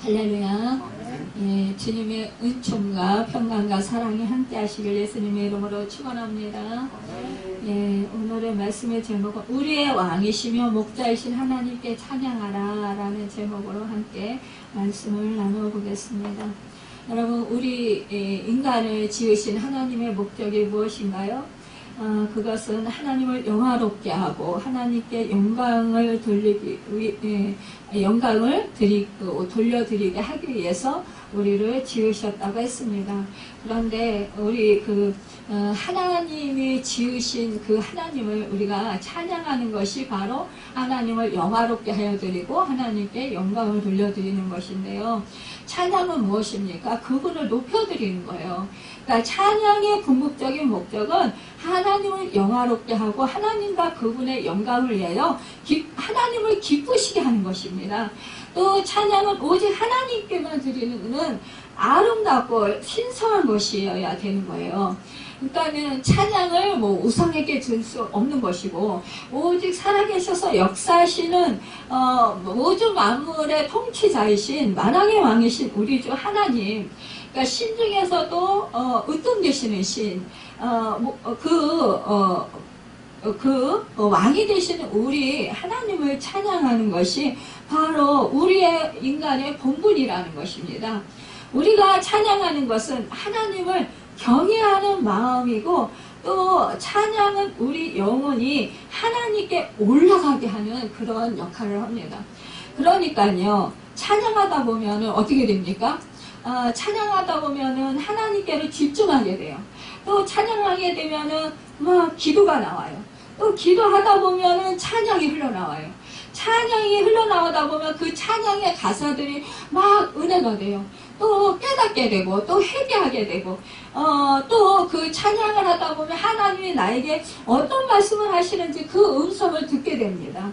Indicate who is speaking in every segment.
Speaker 1: 할렐루야. 예, 주님의 은총과 평강과 사랑이 함께 하시길 예수님의 이름으로 축원합니다. 예, 오늘의 말씀의 제목은 우리의 왕이시며 목자이신 하나님께 찬양하라 라는 제목으로 함께 말씀을 나눠보겠습니다. 여러분, 우리 인간을 지으신 하나님의 목적이 무엇인가요? 그것은 하나님을 영화롭게 하고 하나님께 영광을 돌려드리게 하기 위해서 우리를 지으셨다고 했습니다. 그런데 우리 하나님이 지으신 그 하나님을 우리가 찬양하는 것이 바로 하나님을 영화롭게 하여 드리고 하나님께 영광을 돌려드리는 것인데요. 찬양은 무엇입니까? 그분을 높여드리는 거예요. 그러니까 찬양의 궁극적인 목적은 하나님을 영화롭게 하고 하나님과 그분의 영광을 위하여 하나님을 기쁘시게 하는 것입니다. 또 찬양은 오직 하나님께만 드리는 아름답고 신성한 것이어야 되는 거예요. 그러니까는 찬양을 우상에게 줄 수 없는 것이고 오직 살아계셔서 역사하시는 모든 만물의 통치자이신 만왕의 왕이신 우리 주 하나님, 그러니까 신 중에서도 으뜸되시는 신, 왕이 되시는 우리 하나님을 찬양하는 것이 바로 우리의 인간의 본분이라는 것입니다. 우리가 찬양하는 것은 하나님을 경외하는 마음이고 또 찬양은 우리 영혼이 하나님께 올라가게 하는 그런 역할을 합니다. 그러니까요, 찬양하다 보면 어떻게 됩니까? 찬양하다 보면은 하나님께로 집중하게 돼요. 또 찬양하게 되면은 기도가 나와요. 또 기도하다 보면은 찬양이 흘러나와요. 찬양이 흘러나오다 보면 그 찬양의 가사들이 막 은혜가 돼요. 또 깨닫게 되고 또 회개하게 되고 또 그 찬양을 하다 보면 하나님이 나에게 어떤 말씀을 하시는지 그 음성을 듣게 됩니다.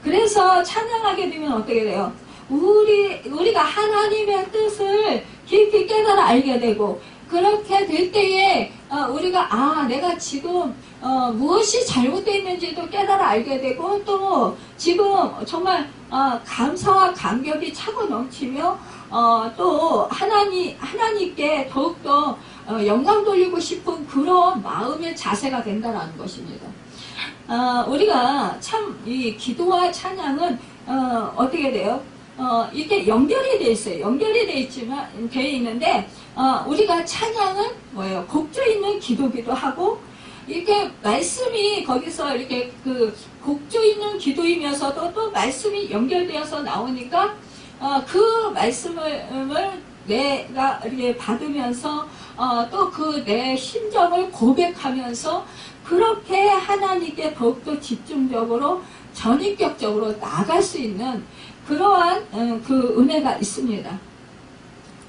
Speaker 1: 그래서 찬양하게 되면 어떻게 돼요? 우리가 하나님의 뜻을 깊이 깨달아 알게 되고 그렇게 될 때에 우리가 내가 지금 무엇이 잘못되어 있는지도 깨달아 알게 되고 또 지금 정말 감사와 감격이 차고 넘치며 또 하나님께 더욱더 영광 돌리고 싶은 그런 마음의 자세가 된다는 것입니다. 우리가 참 이 기도와 찬양은 어떻게 돼요? 이게 연결이 돼 있어요. 연결이 돼 있는데 우리가 찬양은 뭐예요? 곡조 있는 기도기도 하고 이렇게 말씀이 거기서 이렇게 곡조 있는 기도이면서도 또 말씀이 연결되어서 나오니까 그 말씀을 내가 이렇게 받으면서 또 내 심정을 고백하면서 그렇게 하나님께 더욱더 집중적으로 전인격적으로 나아갈 수 있는 그러한 그 은혜가 있습니다.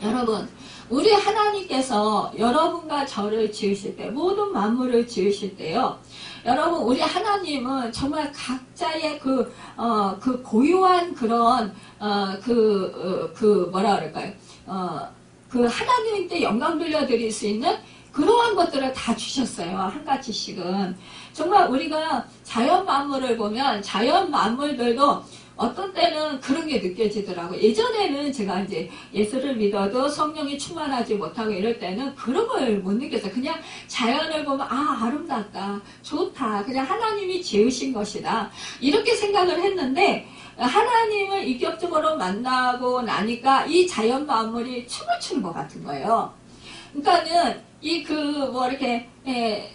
Speaker 1: 여러분, 우리 하나님께서 여러분과 저를 지으실 때, 모든 만물을 지으실 때요, 여러분, 우리 하나님은 정말 각자의 그 고유한 그런 뭐라 그럴까요? 그 하나님께 영광 돌려드릴 수 있는 그러한 것들을 다 주셨어요. 한 가지씩은. 정말 우리가 자연 만물을 보면 자연 만물들도 어떤 때는 그런 게 느껴지더라고요. 예전에는 제가 이제 예수를 믿어도 성령이 충만하지 못하고 이럴 때는 그런 걸 못 느꼈어요. 그냥 자연을 보면 아름답다, 좋다, 그냥 하나님이 지으신 것이다 이렇게 생각을 했는데 하나님을 인격적으로 만나고 나니까 이 자연 만물이 춤을 추는 것 같은 거예요. 그러니까는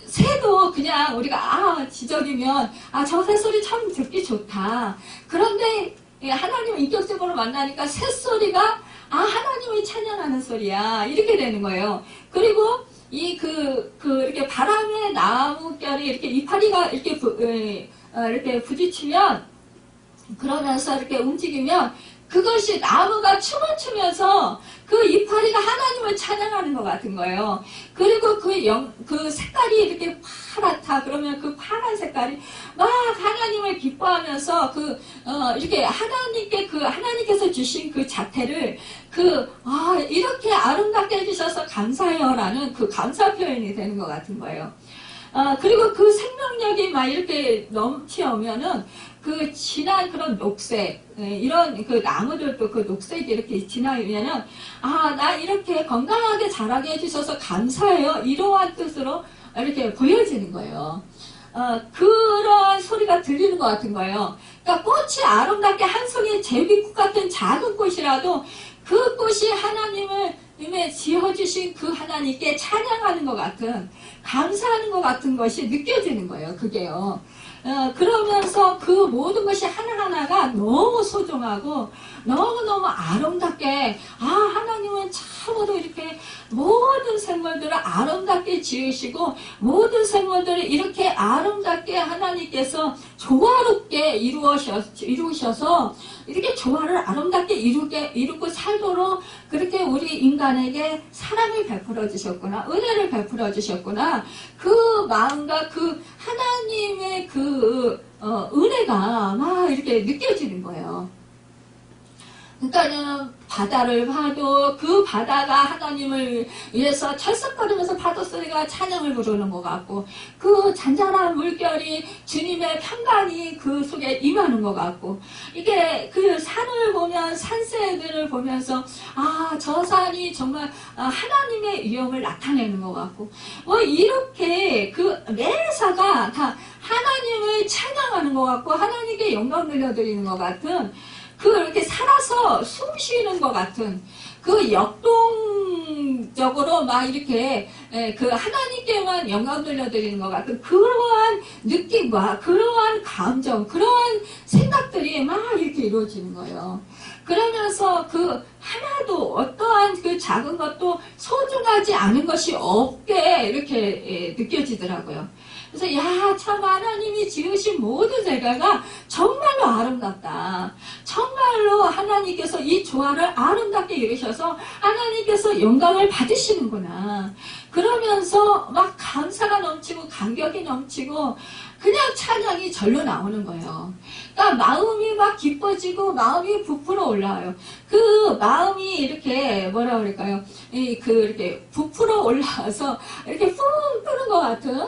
Speaker 1: 새도 그냥 우리가 지저귀면 저 새소리 참 듣기 좋다. 그런데 하나님을 인격적으로 만나니까 새소리가 하나님을 찬양하는 소리야. 이렇게 되는 거예요. 그리고 이렇게 바람에 나무결이 이렇게 이파리가 이렇게 부딪히면 그러면서 이렇게 움직이면 그것이 나무가 춤을 추면서 그 이파리가 하나님을 찬양하는 것 같은 거예요. 그리고 그 색깔이 이렇게 파랗다. 그러면 그 파란 색깔이 막 하나님을 기뻐하면서 이렇게 하나님께서 주신 그 자태를 이렇게 아름답게 해주셔서 감사해요라는 그 감사 표현이 되는 것 같은 거예요. 그리고 그 생명력이 막 이렇게 넘치오면은 그 진한 그런 녹색, 이런 그 나무들도 그 녹색이 이렇게 지나면은, 아, 나 이렇게 건강하게 자라게 해주셔서 감사해요. 이러한 뜻으로 이렇게 보여지는 거예요. 그런 소리가 들리는 것 같은 거예요. 그러니까 꽃이 아름답게 한 송이 제비꽃 같은 작은 꽃이라도 그 꽃이 하나님을 지어주신 그 하나님께 찬양하는 것 같은, 감사하는 것 같은 것이 느껴지는 거예요. 그게요. 그러면서 그 모든 것이 하나하나가 너무 소중하고 너무너무 아름답게, 아, 하나님은 참으로 이렇게 모든 생물들을 아름답게 지으시고 모든 생물들을 이렇게 아름답게 하나님께서 조화롭게 이루셔서 이렇게 조화를 아름답게 이루고 살도록 그렇게 우리 인간에게 사랑을 베풀어 주셨구나, 은혜를 베풀어 주셨구나. 그 마음과 그 하나님의 그 은혜가 막 이렇게 느껴지는 거예요. 그러니까는 바다를 봐도 그 바다가 하나님을 위해서 철썩거리면서 파도 소리가 찬양을 부르는 것 같고, 그 잔잔한 물결이 주님의 평강이 그 속에 임하는 것 같고, 이게 그 산을 보면 산새들을 보면서 아, 저 산이 정말 하나님의 위엄을 나타내는 것 같고, 뭐 이렇게 그 매사가 다 하나님을 찬양하는 것 같고 하나님께 영광 돌려드리는 것 같은, 이렇게 살아서 숨 쉬는 것 같은, 그 역동적으로 막 이렇게 그 하나님께만 영광 돌려드리는 것 같은 그러한 느낌과 그러한 감정, 그러한 생각들이 막 이렇게 이루어지는 거예요. 그러면서 그 하나도 어떠한 그 작은 것도 소중하지 않은 것이 없게 이렇게 느껴지더라고요. 그래서 야, 참 하나님이 지으신 모든 세계가 정말로 아름답다. 정말로 하나님께서 이 조화를 아름답게 이루셔서 하나님께서 영광을 받으시는구나. 그러면서 막 감사가 넘치고 감격이 넘치고 그냥 찬양이 절로 나오는 거예요. 그러니까 마음이 막 기뻐지고 마음이 부풀어 올라와요. 그 마음이 이렇게 뭐라 그럴까요? 이렇게 부풀어 올라와서 이렇게 뿡 뜨는 것 같은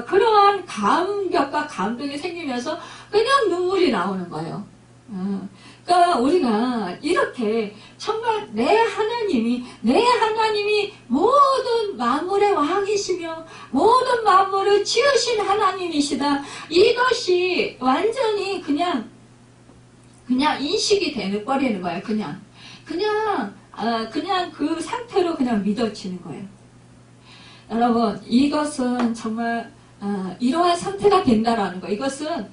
Speaker 1: 그러한 감격과 감동이 생기면서 그냥 눈물이 나오는 거예요. 그러니까 우리가 이렇게 정말 내 하나님이 모든 만물의 왕이시며 모든 만물을 지으신 하나님이시다. 이것이 완전히 그냥 인식이 되는 버리는 거예요. 그냥 그 상태로 그냥 믿어지는 거예요. 여러분, 이것은 정말 이러한 상태가 된다라는 거. 이것은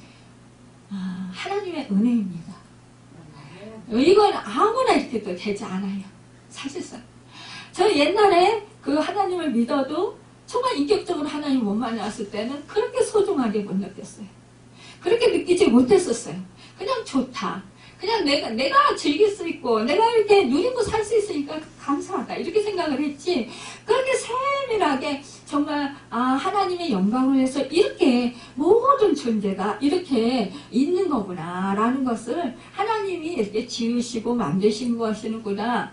Speaker 1: 하나님의 은혜입니다. 이건 아무나 이렇게도 되지 않아요. 사실상. 저 옛날에 그 하나님을 믿어도 정말 인격적으로 하나님 못 만났을 때는 그렇게 소중하게 못 느꼈어요. 그렇게 느끼지 못했었어요. 그냥 좋다. 그냥 내가 즐길 수 있고 내가 이렇게 누리고 살 수 있으니까 감사하다. 이렇게 생각을 했지. 그렇게 세밀하게 정말 하나님의 영광을 위해서 이렇게 모든 존재가 이렇게 있는 거구나 라는 것을 하나님이 이렇게 지으시고 만드신 것이구나,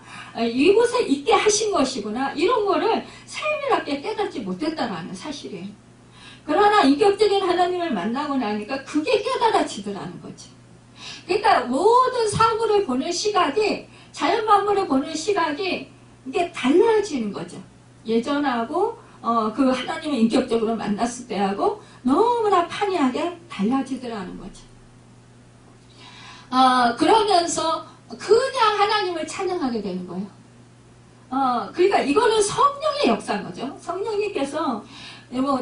Speaker 1: 이곳에 있게 하신 것이구나, 이런 거를 세밀하게 깨닫지 못했다라는 사실이에요. 그러나 인격적인 하나님을 만나고 나니까 그게 깨달아지더라는 거지. 그러니까 모든 사물을 보는 시각이, 자연 만물을 보는 시각이 이게 달라지는 거죠. 예전하고 그 하나님을 인격적으로 만났을 때하고 너무나 판이하게 달라지더라는 거죠. 그러면서 그냥 하나님을 찬양하게 되는 거예요. 그러니까 이거는 성령의 역사인 거죠. 성령님께서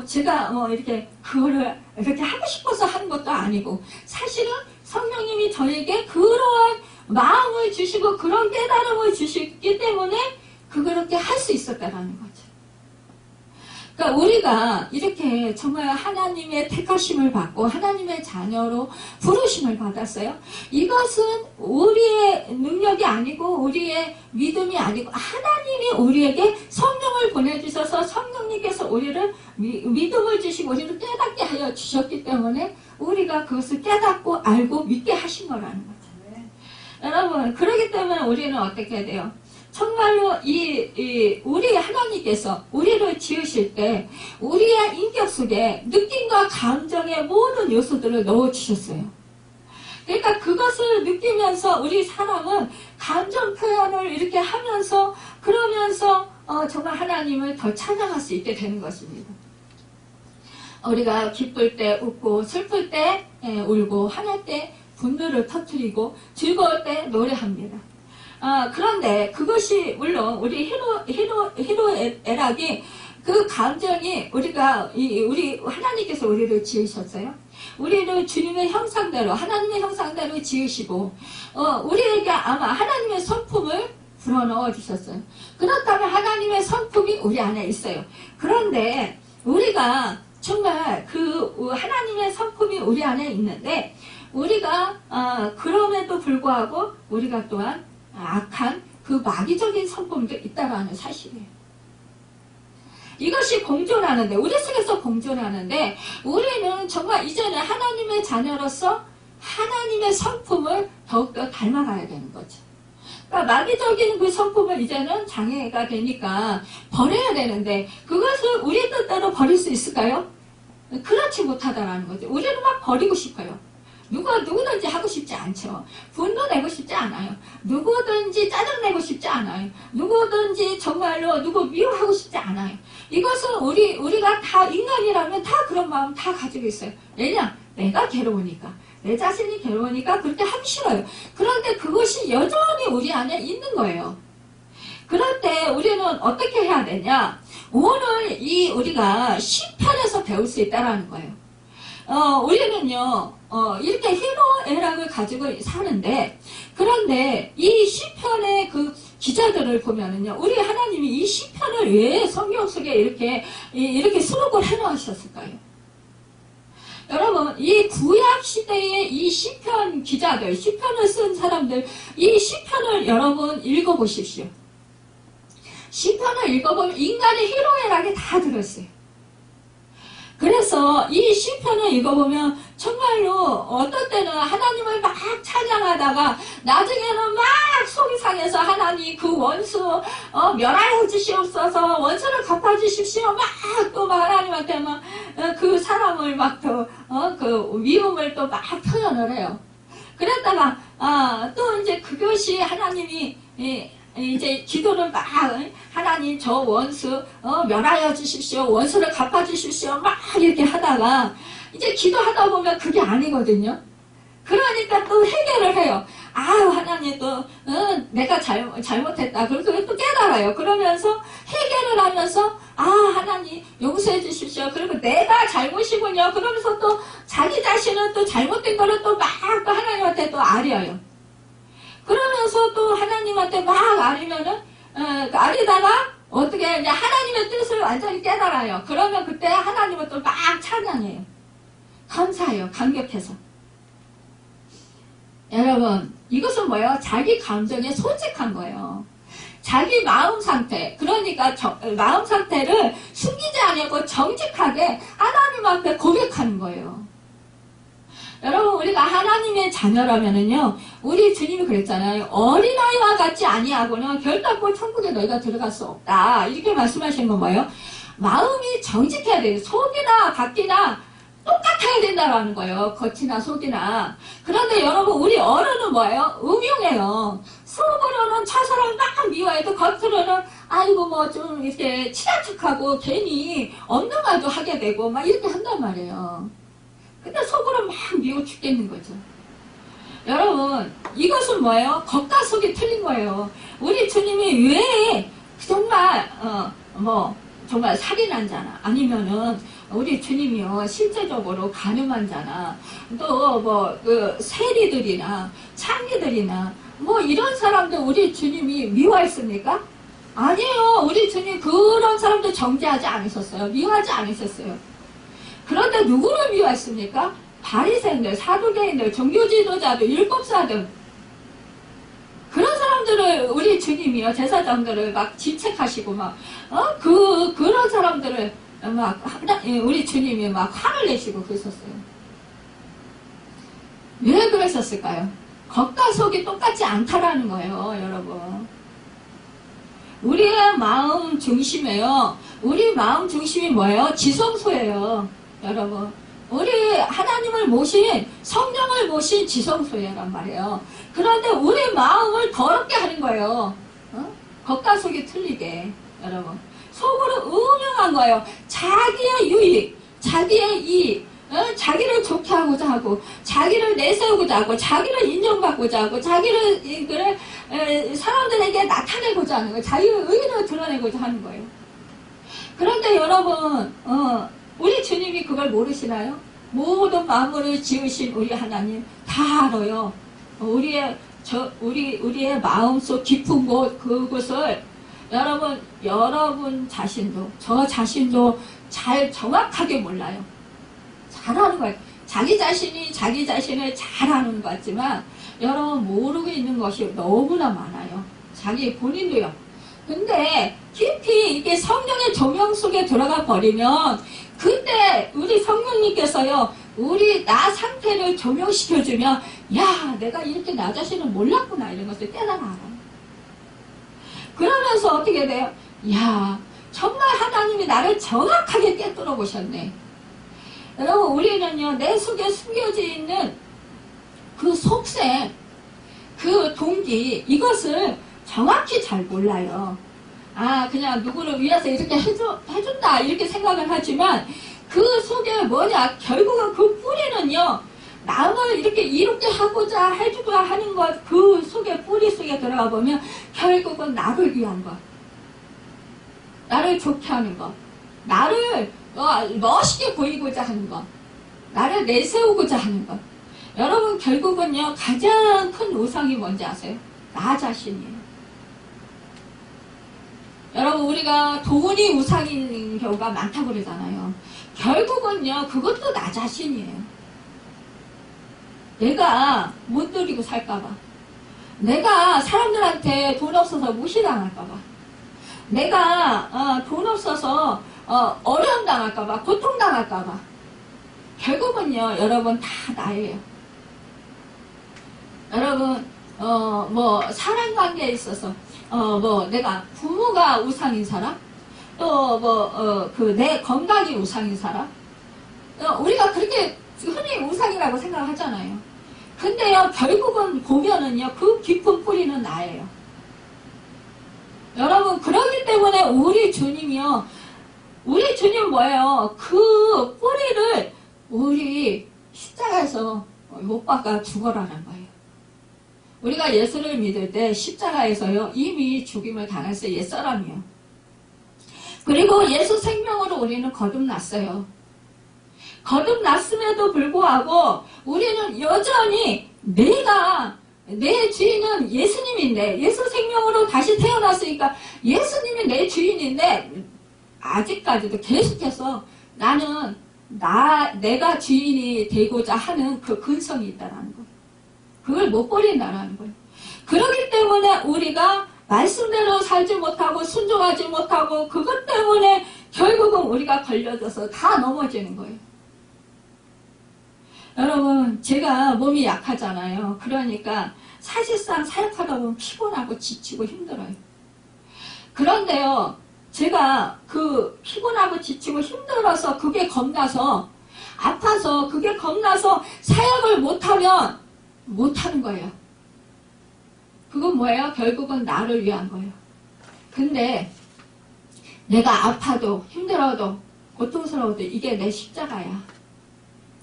Speaker 1: 제가 이렇게 그거를 이렇게 하고 싶어서 하는 것도 아니고, 사실은 성령님이 저에게 그러한 마음을 주시고 그런 깨달음을 주시기 때문에 그렇게 할 수 있었다라는 거죠. 그러니까 우리가 이렇게 정말 하나님의 택하심을 받고 하나님의 자녀로 부르심을 받았어요. 이것은 우리의 능력이 아니고 우리의 믿음이 아니고 하나님이 우리에게 성령을 보내주셔서 성령님께서 우리를 믿음을 주시고 우리를 깨닫게 하여 주셨기 때문에 우리가 그것을 깨닫고 알고 믿게 하신 거라는 거죠. 여러분, 그렇기 때문에 우리는 어떻게 돼요? 정말로 우리 하나님께서 우리를 지으실 때 우리의 인격 속에 느낌과 감정의 모든 요소들을 넣어주셨어요. 그러니까 그것을 느끼면서 우리 사람은 감정 표현을 이렇게 하면서 그러면서 정말 하나님을 더 찬양할 수 있게 되는 것입니다. 우리가 기쁠 때 웃고 슬플 때 울고 화날 때 분노를 터뜨리고 즐거울 때 노래합니다. 그런데 그것이 물론 우리 히로에락이 그 감정이 우리 하나님께서 우리를 지으셨어요. 우리를 주님의 형상대로 하나님의 형상대로 지으시고 우리에게 아마 하나님의 성품을 불어넣어 주셨어요. 그렇다면 하나님의 성품이 우리 안에 있어요. 그런데 우리가 정말 그 하나님의 성품이 우리 안에 있는데 우리가 그럼에도 불구하고 우리가 또한 악한 그 마귀적인 성품도 있다는 사실이에요. 이것이 공존하는데 우리 속에서 공존하는데 우리는 정말 이제는 하나님의 자녀로서 하나님의 성품을 더욱더 닮아가야 되는 거죠. 그러니까 마귀적인 그 성품을 이제는 장애가 되니까 버려야 되는데 그것을 우리 뜻대로 버릴 수 있을까요? 그렇지 못하다라는 거죠. 우리는 막 버리고 싶어요. 누구든지 하고 싶지 않죠. 분노 내고 싶지 않아요. 누구든지 짜증내고 싶지 않아요. 누구든지 정말로 누구 미워하고 싶지 않아요. 이것은 우리가 다 인간이라면 다 그런 마음 다 가지고 있어요. 왜냐? 내가 괴로우니까. 내 자신이 괴로우니까 그렇게 하기 싫어요. 그런데 그것이 여전히 우리 안에 있는 거예요. 그럴 때 우리는 어떻게 해야 되냐? 오늘 우리가 시편에서 배울 수 있다는 거예요. 우리는요, 이렇게 희노애락을 가지고 사는데, 그런데 이 시편의 그 기자들을 보면은요, 우리 하나님이 이 시편을 왜 성경 속에 이렇게 수록을 해놓으셨을까요? 여러분, 이 구약 시대의 이 시편 기자들, 시편을 쓴 사람들, 이 시편을 여러분 읽어보십시오. 시편을 읽어보면 인간의 희노애락이 다 들었어요. 그래서 이 시편을 읽어보면 정말로 어떤 때는 하나님을 막 찬양하다가 나중에는 막 속이 상해서 하나님 그 원수 멸하여 주시옵소서 원수를 갚아주십시오 막 또 하나님한테 막 그 사람을 막 그 미움을 또 막 표현을 해요. 그랬다가 또 이제 그것이 하나님이 이제 기도를 막 하나님 저 원수 멸하여 주십시오 원수를 갚아주십시오 막 이렇게 하다가 이제 기도하다 보면 그게 아니거든요. 그러니까 또 해결을 해요. 아유 하나님 또 내가 잘못했다. 그래서 또 깨달아요. 그러면서 해결을 하면서 하나님 용서해 주십시오. 그리고 내가 잘못이군요. 그러면서 또 자기 자신은 또 잘못된 거를 또 막 또 하나님한테 또 아려요. 그러면서 또 하나님한테 막 아리면은 아리다가 어떻게 이제 하나님의 뜻을 완전히 깨달아요. 그러면 그때 하나님을 또 막 찬양해요. 감사해요. 감격해서. 여러분 이것은 뭐예요? 자기 감정에 솔직한 거예요. 자기 마음 상태 그러니까 마음 상태를 숨기지 않고 정직하게 하나님 앞에 고백하는 거예요. 여러분 우리가 하나님의 자녀라면은요 우리 주님이 그랬잖아요. 어린아이와 같지 아니하고는 결단코 천국에 너희가 들어갈 수 없다. 이렇게 말씀하신 건 뭐예요? 마음이 정직해야 돼요. 속이나 밖이나 똑같아야 된다라는 거예요. 겉이나 속이나. 그런데 여러분 우리 어른은 뭐예요? 음흉해요. 속으로는 차사람 막 미워해도 겉으로는 아이고 뭐 좀 이렇게 친한 척하고 괜히 없는 말도 하게 되고 막 이렇게 한단 말이에요. 근데 속으로 막 미워 죽겠는 거죠. 여러분 이것은 뭐예요? 겉과 속이 틀린 거예요. 우리 주님이 왜 정말 정말 살인한 자나 아니면은 우리 주님이요 실제적으로 간음한 자나 또 그 세리들이나 창기들이나 뭐 이런 사람들 우리 주님이 미워했습니까? 아니에요. 우리 주님 그런 사람들 정죄하지 않으셨어요. 미워하지 않으셨어요. 그런데 누구를 미워했습니까? 바리새인들, 사두개인들, 종교 지도자들, 율법사들 그런 사람들을 우리 주님이요 제사장들을 막 질책하시고 막 그런 사람들을 막 우리 주님이 막 화를 내시고 그러셨어요. 왜 그러셨을까요? 겉과 속이 똑같지 않다라는 거예요, 여러분. 우리의 마음 중심에요. 우리 마음 중심이 뭐예요? 지성소예요. 여러분 우리 하나님을 모신, 성령을 모신 지성소녀란 말이에요. 그런데 우리 마음을 더럽게 하는 거예요. 겉과 속이 틀리게. 여러분, 속으로 음흉한 거예요. 자기의 유익, 자기의 이익, 자기를 좋게 하고자 하고, 자기를 내세우고자 하고, 자기를 인정받고자 하고, 자기를 사람들에게 나타내고자 하는 거예요. 자기의 의를 드러내고자 하는 거예요. 그런데 여러분, 우리 주님이 그걸 모르시나요? 모든 만물을 지으신 우리 하나님 다 알아요. 우리의 마음속 깊은 곳, 그곳을 여러분 자신도, 저 자신도 잘 정확하게 몰라요. 잘 아는 거예요. 자기 자신이 자기 자신을 잘 아는 것 같지만, 여러분 모르고 있는 것이 너무나 많아요. 자기 본인도요. 근데 깊이 이게 성령의 조명 속에 들어가 버리면, 그때 우리 성령님께서요, 우리 나 상태를 조명시켜주면, 야, 내가 이렇게 나 자신을 몰랐구나, 이런 것을 깨달아 알아요. 그러면서 어떻게 돼요? 야, 정말 하나님이 나를 정확하게 깨뚫어 보셨네. 여러분, 우리는요, 내 속에 숨겨져 있는 그 속셈, 그 동기, 이것을 정확히 잘 몰라요. 아, 그냥 누구를 위해서 이렇게 해준다, 이렇게 생각을 하지만, 그 속에 뭐냐, 결국은 그 뿌리는요, 남을 이렇게 이롭게 하고자 해주고자 하는 것, 그 속에, 뿌리 속에 들어가 보면, 결국은 나를 위한 것, 나를 좋게 하는 것, 나를 멋있게 보이고자 하는 것, 나를 내세우고자 하는 것. 여러분, 결국은요, 가장 큰 우상이 뭔지 아세요? 나 자신이에요. 여러분, 우리가 돈이 우상인 경우가 많다고 그러잖아요. 결국은요, 그것도 나 자신이에요. 내가 못 누리고 살까봐. 내가 사람들한테 돈 없어서 무시당할까봐. 내가 돈 없어서 어려움 당할까봐, 고통 당할까봐. 결국은요, 여러분 다 나예요. 여러분, 사랑관계에 있어서, 내가 부모가 우상인 사람, 또 내 건강이 우상인 사람, 우리가 그렇게 흔히 우상이라고 생각하잖아요. 근데요, 결국은 보면은요, 그 깊은 뿌리는 나예요. 여러분, 그러기 때문에 우리 주님이요, 우리 주님 뭐예요? 그 뿌리를 우리 십자가에서 못 박아 죽어라는 거예요. 우리가 예수를 믿을 때 십자가에서요, 이미 죽임을 당했어요. 옛사람이요. 그리고 예수 생명으로 우리는 거듭났어요. 거듭났음에도 불구하고 우리는 여전히 내 주인은 예수님인데, 예수 생명으로 다시 태어났으니까 예수님이 내 주인인데, 아직까지도 계속해서 나는 내가 주인이 되고자 하는 그 근성이 있다는 거예요. 그걸 못 버린다는 거예요. 그렇기 때문에 우리가 말씀대로 살지 못하고 순종하지 못하고, 그것 때문에 결국은 우리가 걸려져서 다 넘어지는 거예요. 여러분, 제가 몸이 약하잖아요. 그러니까 사실상 사역하다 보면 피곤하고 지치고 힘들어요. 그런데요, 제가 그 피곤하고 지치고 힘들어서 그게 겁나서, 아파서 그게 겁나서 사역을 못하면 못하는 거예요. 그건 뭐예요? 결국은 나를 위한 거예요. 근데 내가 아파도 힘들어도 고통스러워도 이게 내 십자가야.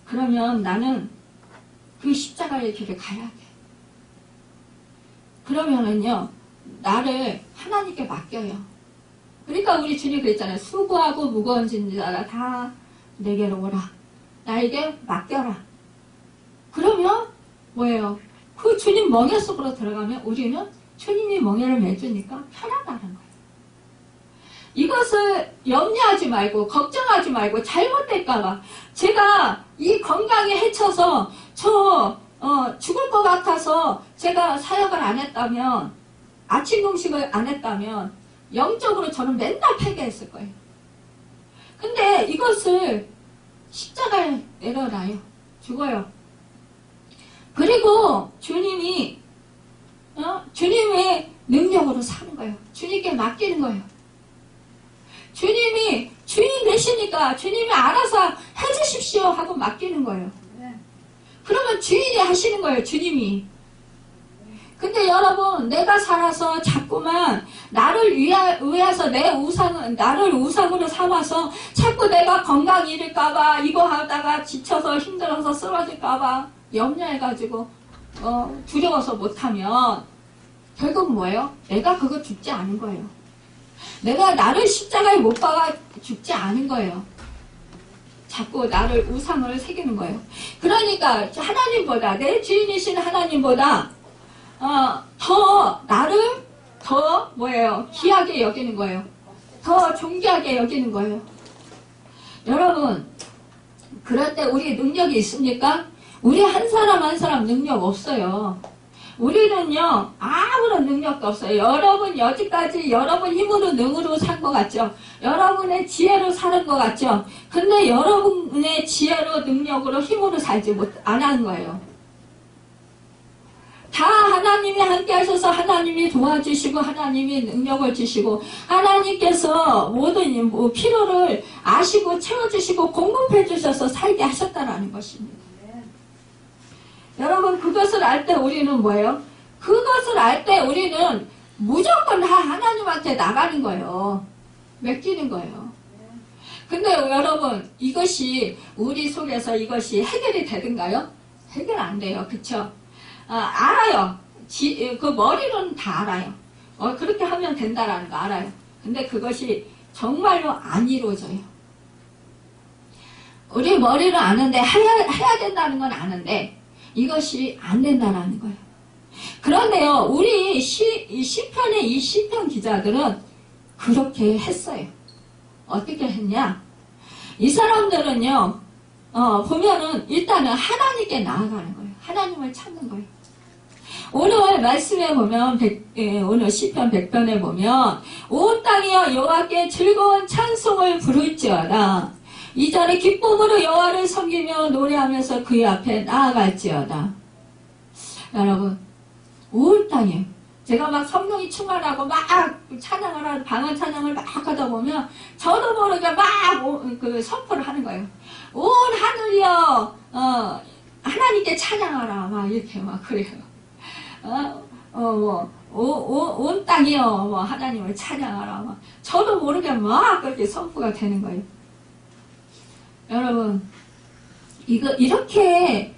Speaker 1: 그러면 나는 그 십자가의 길을 가야 돼. 그러면은요, 나를 하나님께 맡겨요. 그러니까 우리 주님 그랬잖아요. 수고하고 무거운 짐자라 다 내게로 오라. 나에게 맡겨라. 그러면 뭐예요? 그 주님 멍에 속으로 들어가면 우리는 주님이 멍에를 매주니까 편하다는 거예요. 이것을 염려하지 말고 걱정하지 말고 잘못될까봐, 제가 이 건강에 해쳐서 죽을 것 같아서 제가 사역을 안 했다면, 아침 음식을 안 했다면 영적으로 저는 맨날 폐기했을 거예요. 근데 이것을 십자가에 내려놔요. 죽어요. 그리고 주님이 주님의 능력으로 사는 거예요. 주님께 맡기는 거예요. 주님이 주인이 계시니까 주님이 알아서 해주십시오 하고 맡기는 거예요. 그러면 주인이 하시는 거예요. 주님이. 근데 여러분, 내가 살아서 자꾸만 나를 위해서 내 우상은, 나를 우상으로 삼아서 자꾸 내가 건강 잃을까봐, 이거 하다가 지쳐서 힘들어서 쓰러질까봐 염려해가지고, 두려워서 못하면, 결국 뭐예요? 내가 그거 죽지 않은 거예요. 내가 나를 십자가에 못 박아 죽지 않은 거예요. 자꾸 나를 우상을 새기는 거예요. 그러니까 하나님보다, 내 주인이신 하나님보다 더 나를 더 뭐예요? 귀하게 여기는 거예요. 더 존귀하게 여기는 거예요. 여러분, 그럴 때 우리 능력이 있습니까? 우리 한 사람 한 사람 능력 없어요. 우리는요, 아무런 능력도 없어요. 여러분 여지까지 여러분 힘으로 능으로 산 것 같죠? 여러분의 지혜로 사는 것 같죠? 근데 여러분의 지혜로 능력으로 힘으로 살지 안 한 거예요. 다 하나님이 함께 하셔서 하나님이 도와주시고 하나님이 능력을 주시고 하나님께서 모든 필요를 아시고 채워주시고 공급해 주셔서 살게 하셨다는 것입니다. 여러분, 그것을 알 때 우리는 뭐예요? 그것을 알 때 우리는 무조건 다 하나님한테 나가는 거예요. 맡기는 거예요. 근데 여러분, 이것이 우리 속에서 이것이 해결이 되든가요? 해결 안 돼요. 그쵸? 알아요. 그 머리로는 다 알아요. 그렇게 하면 된다라는 거 알아요. 근데 그것이 정말로 안 이루어져요. 우리 머리로 아는데 해야 된다는 건 아는데 이것이 안 된다는 거예요. 그런데요, 우리 시편의 이 시편 기자들은 그렇게 했어요. 어떻게 했냐? 이 사람들은요, 보면은 일단은 하나님께 나아가는 거예요. 하나님을 찾는 거예요. 오늘 말씀에 보면, 오늘 시편 100편에 보면, 온 땅이여 여호와께 즐거운 찬송을 부를지어다. 2절에 기쁨으로 여호와를 섬기며 노래하면서 그의 앞에 나아갈지어다. 여러분, 온 땅에 제가 막 성령이 충만하고 막 찬양을 하는 방언 찬양을 막 하다 보면 저도 모르게 막 그 선포를 하는 거예요. 온 하늘이여 하나님께 찬양하라 막 이렇게 막 그래요. 온 땅이여 뭐 하나님을 찬양하라 막 저도 모르게 막 그렇게 선포가 되는 거예요. 여러분, 이렇게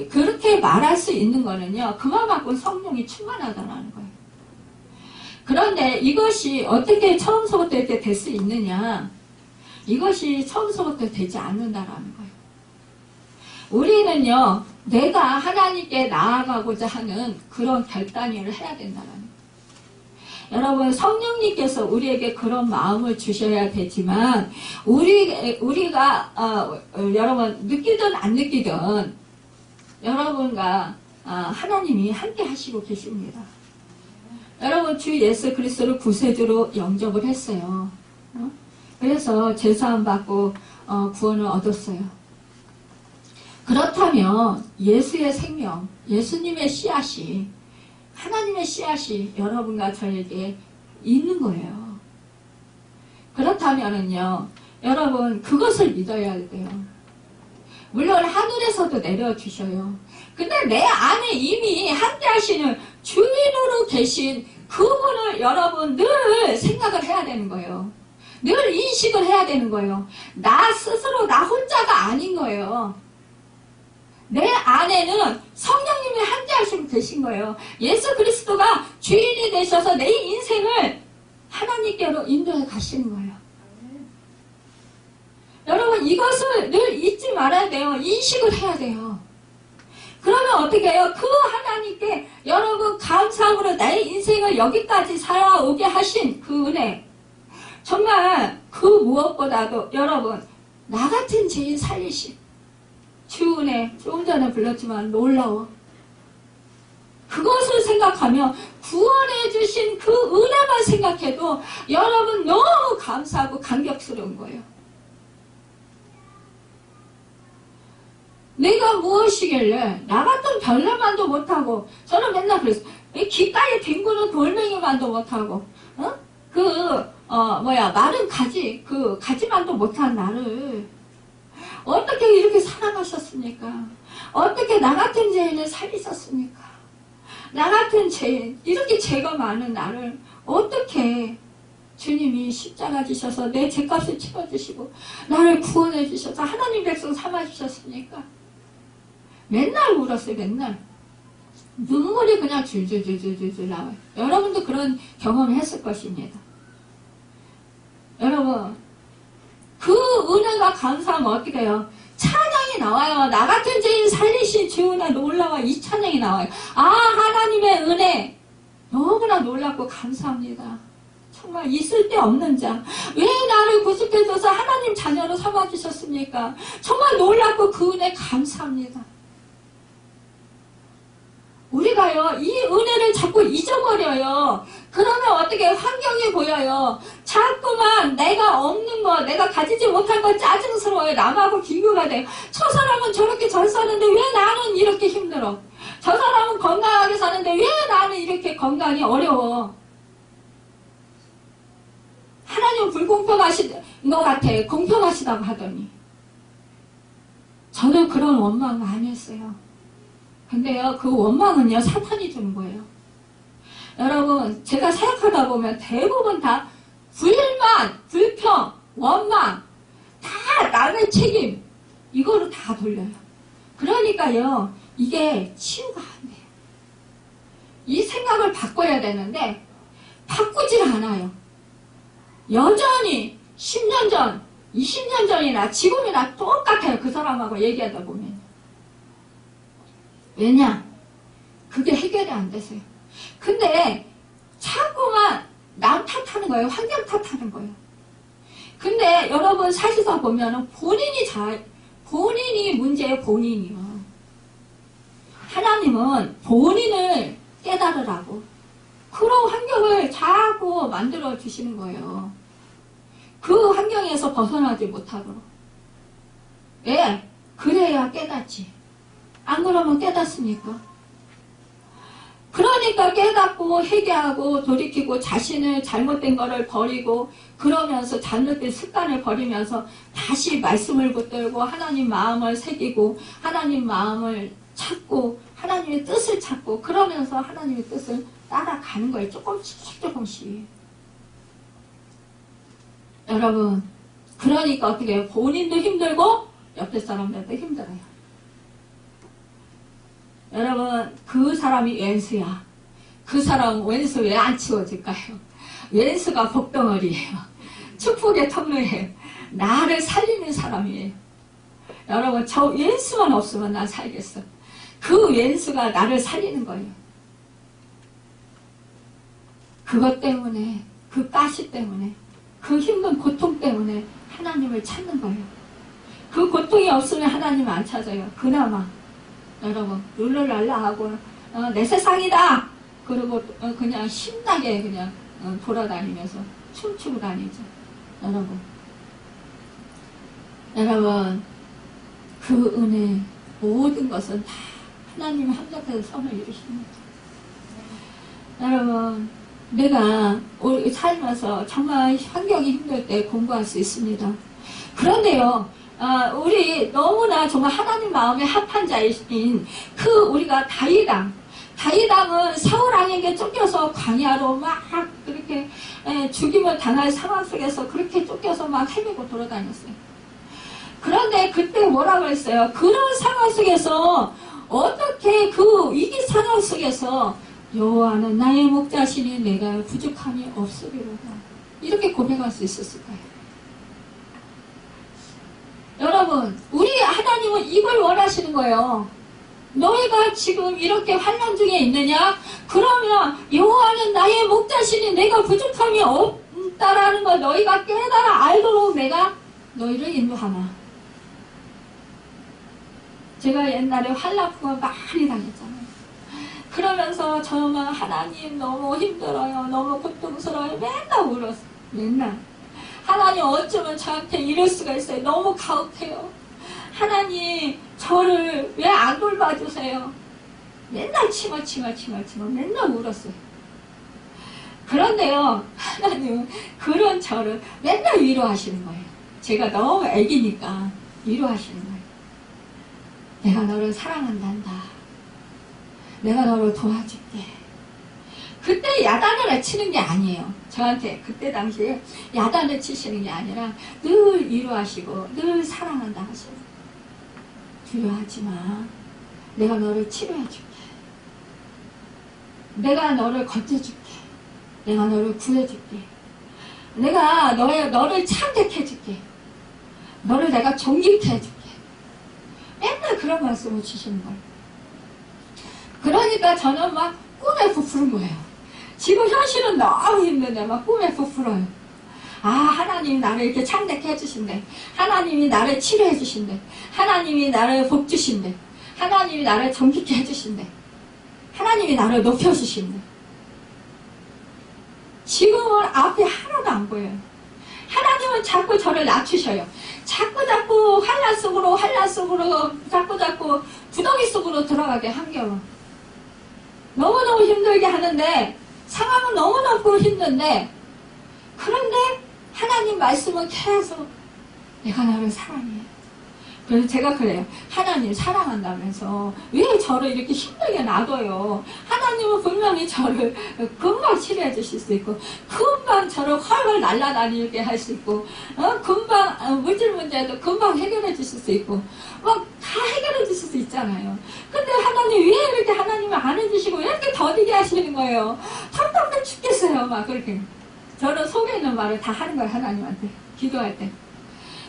Speaker 1: 그렇게 말할 수 있는 거는요, 그만큼 성령이 충만하다는 거예요. 그런데 이것이 어떻게 처음서부터 이렇게 될 수 있느냐? 이것이 처음서부터 되지 않는다라는 거예요. 우리는요, 내가 하나님께 나아가고자 하는 그런 결단을 해야 된다는 거예요. 여러분, 성령님께서 우리에게 그런 마음을 주셔야 되지만 우리가 여러분 느끼든 안 느끼든 여러분과 하나님이 함께 하시고 계십니다. 여러분, 주 예수 그리스도를 구세주로 영접을 했어요. 그래서 제사함 받고 구원을 얻었어요. 그렇다면 예수의 생명, 예수님의 씨앗이, 하나님의 씨앗이 여러분과 저에게 있는 거예요. 그렇다면은요, 여러분 그것을 믿어야 돼요. 물론 하늘에서도 내려주셔요. 근데 내 안에 이미 함께 하시는 주인으로 계신 그분을 여러분 늘 생각을 해야 되는 거예요. 늘 인식을 해야 되는 거예요. 나 스스로 나 혼자가 아닌 거예요. 내 안에는 성령님이 함께 하시고 계신 거예요. 예수 그리스도가 주인이 되셔서 내 인생을 하나님께로 인도해 가시는 거예요. 여러분, 이것을 늘 잊지 말아야 돼요. 인식을 해야 돼요. 그러면 어떻게 해요? 그 하나님께 여러분 감사함으로 나의 인생을 여기까지 살아오게 하신 그 은혜, 정말 그 무엇보다도 여러분 나 같은 죄인 살리신 주 은혜, 조금 전에 불렀지만 놀라워. 그것을 생각하며 구원해 주신 그 은혜만 생각해도 여러분 너무 감사하고 감격스러운 거예요. 내가 무엇이길래 나 같은 별나만도 못하고, 저는 맨날 그랬어요. 귓가에 뒹구는 돌멩이만도 못하고 마른 가지, 그 가지만도 못한 나를 어떻게 이렇게 사랑하셨습니까? 어떻게 나 같은 죄인을 살리셨습니까? 나 같은 죄인, 이렇게 죄가 많은 나를 어떻게 주님이 십자가 지셔서 내 죄값을 치러주시고 나를 구원해 주셔서 하나님 백성 삼아주셨습니까? 맨날 울었어요. 맨날 눈물이 그냥 줄줄줄줄줄 나와요. 여러분도 그런 경험을 했을 것입니다. 여러분, 그 은혜가 감사하면 어떻게 해요? 찬양이 나와요. 나 같은 죄인 살리신 주은혜 놀라워. 이 찬양이 나와요. 아, 하나님의 은혜 너무나 놀랍고 감사합니다. 정말 있을 데 없는 자, 왜 나를 구속해줘서 하나님 자녀로 삼아주셨습니까? 정말 놀랍고 그 은혜 감사합니다. 우리가요, 이 은혜를 자꾸 잊어버려요. 그러면 어떻게 환경이 보여요? 자꾸만 내가 없는 거, 내가 가지지 못한 거 짜증스러워요. 남하고 비교가 돼요. 저 사람은 저렇게 잘 사는데 왜 나는 이렇게 힘들어? 저 사람은 건강하게 사는데 왜 나는 이렇게 건강이 어려워? 하나님은 불공평하신 것 같아. 공평하시다고 하더니. 저는 그런 원망 많이 했어요. 근데요, 그 원망은요, 사탄이 주는 거예요. 여러분, 제가 생각하다 보면 대부분 다 불만, 불평, 원망, 다 남의 책임, 이거로 다 돌려요. 그러니까요, 이게 치유가 안 돼요. 이 생각을 바꿔야 되는데, 바꾸질 않아요. 여전히 10년 전, 20년 전이나 지금이나 똑같아요. 그 사람하고 얘기하다 보면. 왜냐? 그게 해결이 안 되세요. 근데 자꾸만 남 탓하는 거예요. 환경 탓하는 거예요. 근데 여러분 사실상 보면은 본인이 문제예요. 본인이요. 하나님은 본인을 깨달으라고 그런 환경을 자꾸 만들어 주시는 거예요. 그 환경에서 벗어나지 못하도록. 왜? 그래야 깨닫지. 안 그러면 깨닫습니까? 그러니까 깨닫고 회개하고 돌이키고 자신을 잘못된 거를 버리고 그러면서 잘못된 습관을 버리면서 다시 말씀을 붙들고 하나님 마음을 새기고 하나님 마음을 찾고 하나님의 뜻을 찾고 그러면서 하나님의 뜻을 따라가는 거예요. 조금씩. 여러분, 그러니까 어떻게 해요? 본인도 힘들고 옆에 사람들도 힘들어요. 여러분, 그 사람이 왼수야. 그 사람 왼수 왜 안 치워질까요? 왼수가 복덩어리예요. 축복의 통로예요. 나를 살리는 사람이에요. 여러분, 저 왼수만 없으면 난 살겠어. 그 왼수가 나를 살리는 거예요. 그것 때문에, 그 가시 때문에, 그 힘든 고통 때문에 하나님을 찾는 거예요. 그 고통이 없으면 하나님을 안 찾아요. 그나마. 여러분, 룰루랄라 하고, 내 세상이다! 그리고 그냥 신나게 그냥 돌아다니면서 춤추고 다니죠. 여러분, 그 은혜, 모든 것은 다 하나님 합력해서 선을 이루십니다. 여러분, 내가 살면서 정말 환경이 힘들 때 공부할 수 있습니다. 그런데요, 우리 너무나 정말 하나님 마음에 합한 자이신 우리가 다윗왕은 사울왕에게 쫓겨서 광야로 막 그렇게 죽임을 당할 상황 속에서 그렇게 쫓겨서 막 헤매고 돌아다녔어요. 그런데 그때 뭐라고 했어요? 그런 상황 속에서 어떻게 그 위기 상황 속에서 여호와는 나의 목자시니 내가 부족함이 없으리로다. 이렇게 고백할 수 있었을까요? 여러분, 우리 하나님은 이걸 원하시는 거예요. 너희가 지금 이렇게 환난 중에 있느냐? 그러면 여호와는 나의 목자시니 내가 부족함이 없다라는 걸 너희가 깨달아 알도록 내가 너희를 인도하마. 제가 옛날에 환난풍을 많이 당했잖아요. 그러면서 정말 하나님 너무 힘들어요. 너무 고통스러워요. 맨날 울었어요. 맨날. 하나님 어쩌면 저한테 이럴 수가 있어요. 너무 가혹해요. 하나님 저를 왜 안 돌봐주세요. 맨날 치마 맨날 울었어요. 그런데요, 하나님은 그런 저를 맨날 위로하시는 거예요. 제가 너무 애기니까 위로하시는 거예요. 내가 너를 사랑한단다. 내가 너를 도와줄게. 그때 야단을 치는 게 아니에요. 저한테 그때 당시에 야단을 치시는 게 아니라 늘 위로하시고 늘 사랑한다 하시고, 두려워하지 마. 내가 너를 치료해줄게. 내가 너를 건져줄게. 내가 너를 구해줄게. 내가 너를 창택해줄게. 너를 내가 존귀케 해줄게. 맨날 그런 말씀을 주시는 거예요. 그러니까 저는 막 꿈에 부푸는 거예요. 지금 현실은 너무 힘든데 막 꿈에 부풀어요. 아, 하나님이 나를 이렇게 창택해 주신대. 하나님이 나를 치료해 주신대. 하나님이 나를 복 주신대. 하나님이 나를 존귀케 해 주신대. 하나님이 나를 높여 주신대. 지금은 앞이 하나도 안 보여요. 하나님은 자꾸 저를 낮추셔요. 자꾸 환란 속으로 자꾸 구덩이 속으로 들어가게 한겨워. 너무너무 힘들게 하는데, 상황은 너무너무 힘든데, 그런데 하나님 말씀은 계속 내가 너를 사랑해. 그래서 제가 그래요. 하나님 사랑한다면서 왜 저를 이렇게 힘들게 놔둬요. 하나님은 분명히 저를 금방 치료해 주실 수 있고, 금방 저를 활활 날아다니게 할 수 있고, 금방 물질 문제도 금방 해결해 주실 수 있고, 막 다 해결해 주실 수 있잖아요. 근데 하나님 왜 이렇게 하나님을 안 해주시고 왜 이렇게 더디게 하시는 거예요. 답답해 죽겠어요. 막 그렇게 저는 속에 있는 말을 다 하는 거예요. 하나님한테 기도할 때.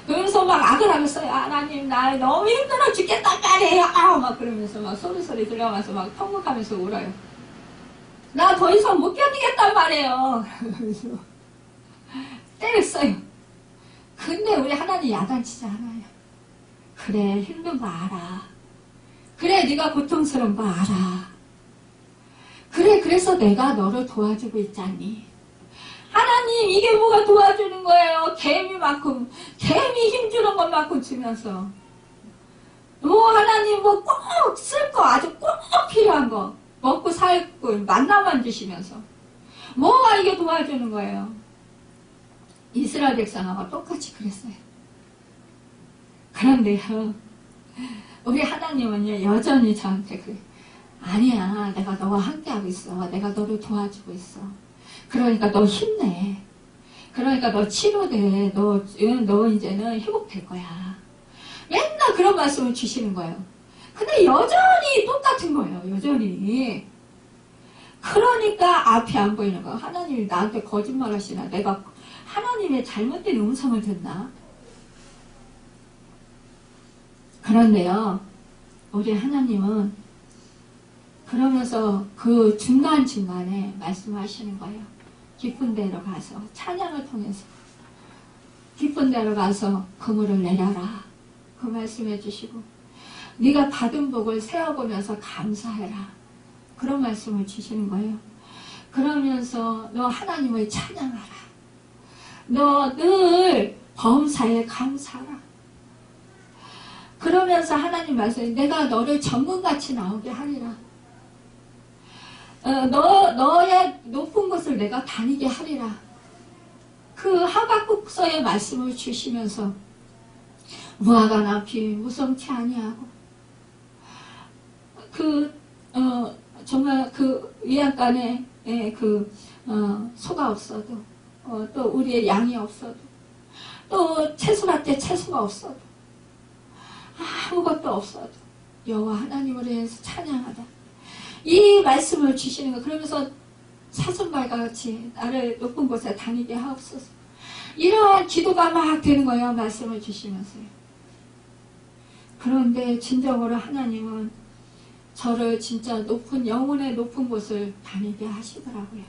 Speaker 1: 그러면서 막 악을 써요. 하나님 나 너무 힘들어 죽겠단 말이에요. 막 그러면서 막 소리 들려가면서 막 통곡하면서 울어요. 나 더 이상 못 견디겠단 말이에요. 그러면서 때렸어요. 근데 우리 하나님 야단치지 않아요. 그래, 힘든 거 알아. 그래, 네가 고통스러운 거 알아. 그래, 그래서 내가 너를 도와주고 있잖니. 하나님, 이게 뭐가 도와주는 거예요? 개미 힘주는 것만큼 주면서. 하나님, 꼭 쓸 거, 아주 꼭 필요한 거, 먹고 살고, 만나만 주시면서. 뭐가 이게 도와주는 거예요? 이스라엘 백성하고 똑같이 그랬어요. 그런데요, 우리 하나님은요, 여전히 저한테 그래. 아니야, 내가 너와 함께하고 있어. 내가 너를 도와주고 있어. 그러니까 너 힘내. 그러니까 너 치료돼. 너 이제는 회복될 거야. 맨날 그런 말씀을 주시는 거예요. 근데 여전히 똑같은 거예요. 여전히. 그러니까 앞이 안 보이는 거예요. 하나님이 나한테 거짓말 하시나? 내가 하나님의 잘못된 음성을 듣나? 그런데요, 우리 하나님은 그러면서 그 중간중간에 말씀하시는 거예요. 기쁜 데로 가서, 찬양을 통해서 기쁜 데로 가서 그물을 내려라. 그 말씀해 주시고, 네가 받은 복을 세어보면서 감사해라. 그런 말씀을 주시는 거예요. 그러면서 너 하나님을 찬양하라. 너 늘 범사에 감사하라. 그러면서 하나님 말씀에 내가 너를 정금같이 나오게 하리라. 너의 높은 곳을 내가 다니게 하리라. 그 하박국서의 말씀을 주시면서 무화과 나피 무성치 아니하고 정말 그 위안간에 소가 없어도 또 우리의 양이 없어도 또 채소밭에 채소가 없어도 아무것도 없어도 여호와 하나님을 위해서 찬양하다. 이 말씀을 주시는 거. 그러면서 사슴발과 같이 나를 높은 곳에 다니게 하옵소서. 이러한 기도가 막 되는 거예요. 말씀을 주시면서요. 그런데 진정으로 하나님은 저를 진짜 영혼의 높은 곳을 다니게 하시더라고요.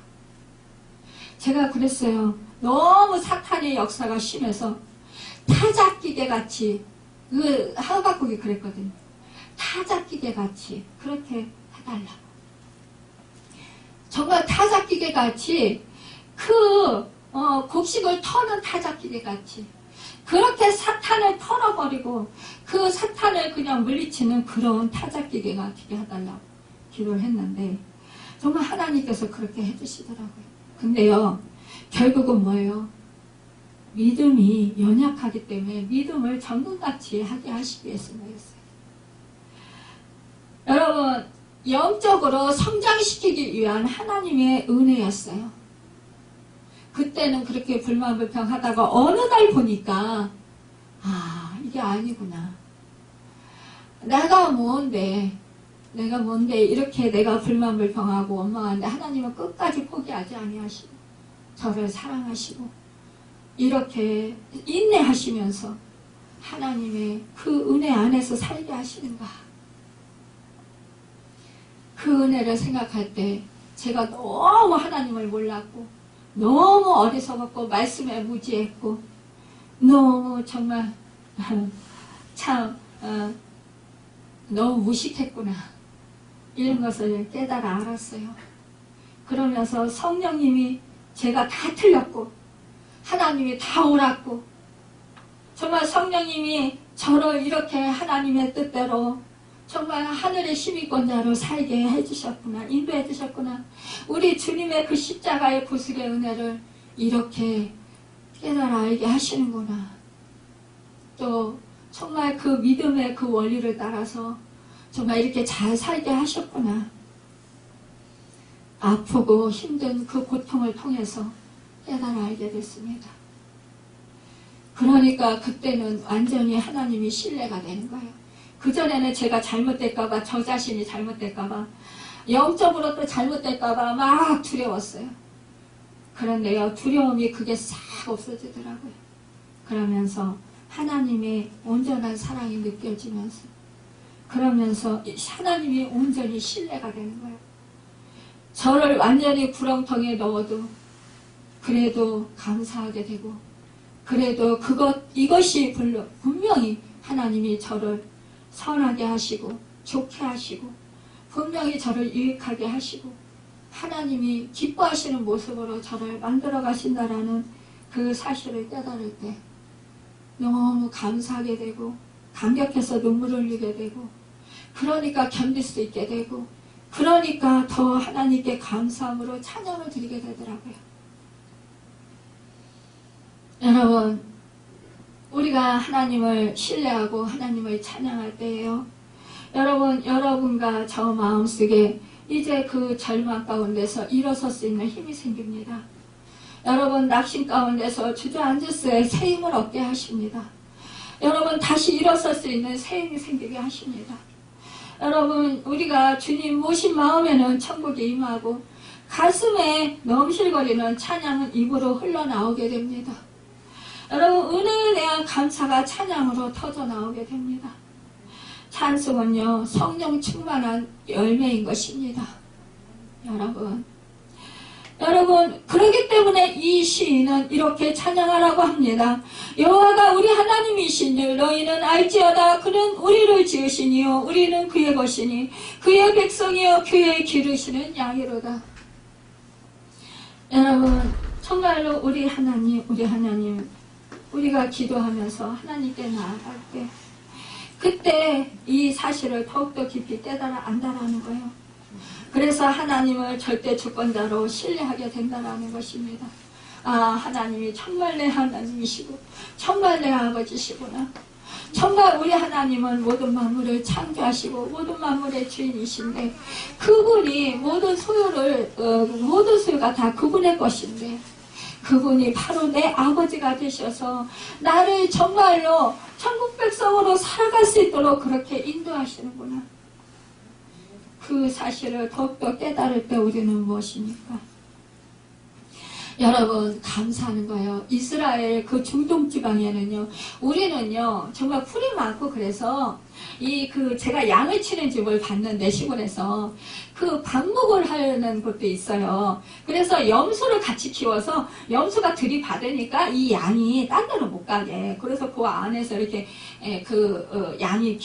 Speaker 1: 제가 그랬어요. 너무 사탄의 역사가 심해서 타작기계같이, 하박국이 그랬거든요. 타작기계같이 그렇게 해달라고. 정말 타작기계같이 곡식을 터는 타작기계같이 그렇게 사탄을 털어버리고 그 사탄을 그냥 물리치는 그런 타작기계가 되게 해달라고 기도를 했는데 정말 하나님께서 그렇게 해주시더라고요. 근데요, 결국은 뭐예요? 믿음이 연약하기 때문에 믿음을 정금같이 하게 하시기 위해서 그랬어요. 여러분, 영적으로 성장시키기 위한 하나님의 은혜였어요. 그때는 그렇게 불만불평하다가 어느 날 보니까 이게 아니구나. 내가 뭔데 이렇게 내가 불만불평하고 원망하는데 하나님은 끝까지 포기하지 아니하시고 저를 사랑하시고 이렇게 인내하시면서 하나님의 그 은혜 안에서 살게 하시는가. 그 은혜를 생각할 때 제가 너무 하나님을 몰랐고 너무 어리석었고 말씀에 무지했고 너무 정말 참 너무 무식했구나, 이런 것을 깨달아 알았어요. 그러면서 성령님이 제가 다 틀렸고 하나님이 다 옳았고 정말 성령님이 저를 이렇게 하나님의 뜻대로 정말 하늘의 시민권자로 살게 해주셨구나, 인도해 주셨구나. 우리 주님의 그 십자가의 구속의 은혜를 이렇게 깨달아 알게 하시는구나. 또 정말 그 믿음의 그 원리를 따라서 정말 이렇게 잘 살게 하셨구나. 아프고 힘든 그 고통을 통해서 깨달아 알게 됐습니다. 그러니까 그때는 완전히 하나님이 신뢰가 되는 거예요. 그전에는 제가 잘못될까봐, 저 자신이 잘못될까봐, 영적으로 또 잘못될까봐 막 두려웠어요. 그런데요, 두려움이 그게 싹 없어지더라고요. 그러면서 하나님의 온전한 사랑이 느껴지면서, 그러면서 하나님이 온전히 신뢰가 되는 거예요. 저를 완전히 구렁텅이에 넣어도 그래도 감사하게 되고, 그래도 이것이 분명히 하나님이 저를 선하게 하시고 좋게 하시고 분명히 저를 유익하게 하시고 하나님이 기뻐하시는 모습으로 저를 만들어 가신다라는 그 사실을 깨달을 때 너무 감사하게 되고 감격해서 눈물을 흘리게 되고, 그러니까 견딜 수 있게 되고, 그러니까 더 하나님께 감사함으로 찬양을 드리게 되더라고요. 여러분, 우리가 하나님을 신뢰하고 하나님을 찬양할 때예요. 여러분과 저 마음속에 이제 그 절망 가운데서 일어설 수 있는 힘이 생깁니다. 여러분, 낙심 가운데서 주저앉을 새 힘을 얻게 하십니다. 여러분, 다시 일어설 수 있는 새 힘이 생기게 하십니다. 여러분, 우리가 주님 모신 마음에는 천국이 임하고 가슴에 넘실거리는 찬양은 입으로 흘러나오게 됩니다. 여러분, 은혜에 대한 감사가 찬양으로 터져나오게 됩니다. 찬송은요, 성령 충만한 열매인 것입니다. 여러분, 그렇기 때문에 이 시인은 이렇게 찬양하라고 합니다. 여호와가 우리 하나님이신 줄 너희는 알지어다. 그는 우리를 지으시니요 우리는 그의 것이니 그의 백성이요 그의 기르시는 양이로다. 여러분, 정말로 우리 하나님 우리가 기도하면서 하나님께 나아갈 때 그때 이 사실을 더욱더 깊이 깨달아 안다라는 거예요. 그래서 하나님을 절대 주권자로 신뢰하게 된다는 것입니다. 하나님이 정말 내 하나님이시고 정말 내 아버지시구나. 정말 우리 하나님은 모든 만물을 창조하시고 모든 만물의 주인이신데 그분이 모든 소유가 다 그분의 것인데 그분이 바로 내 아버지가 되셔서 나를 정말로 천국 백성으로 살아갈 수 있도록 그렇게 인도하시는구나. 그 사실을 더욱더 깨달을 때 우리는 무엇입니까? 여러분, 감사하는 거예요. 이스라엘 그 중동 지방에는요, 우리는요 정말 풀이 많고 그래서 제가 양을 치는 집을 봤는데 시골에서 그 방목을 하는 곳도 있어요. 그래서 염소를 같이 키워서 염소가 들이받으니까 이 양이 딴 데로 못 가게. 그래서 그 안에서 이렇게 양이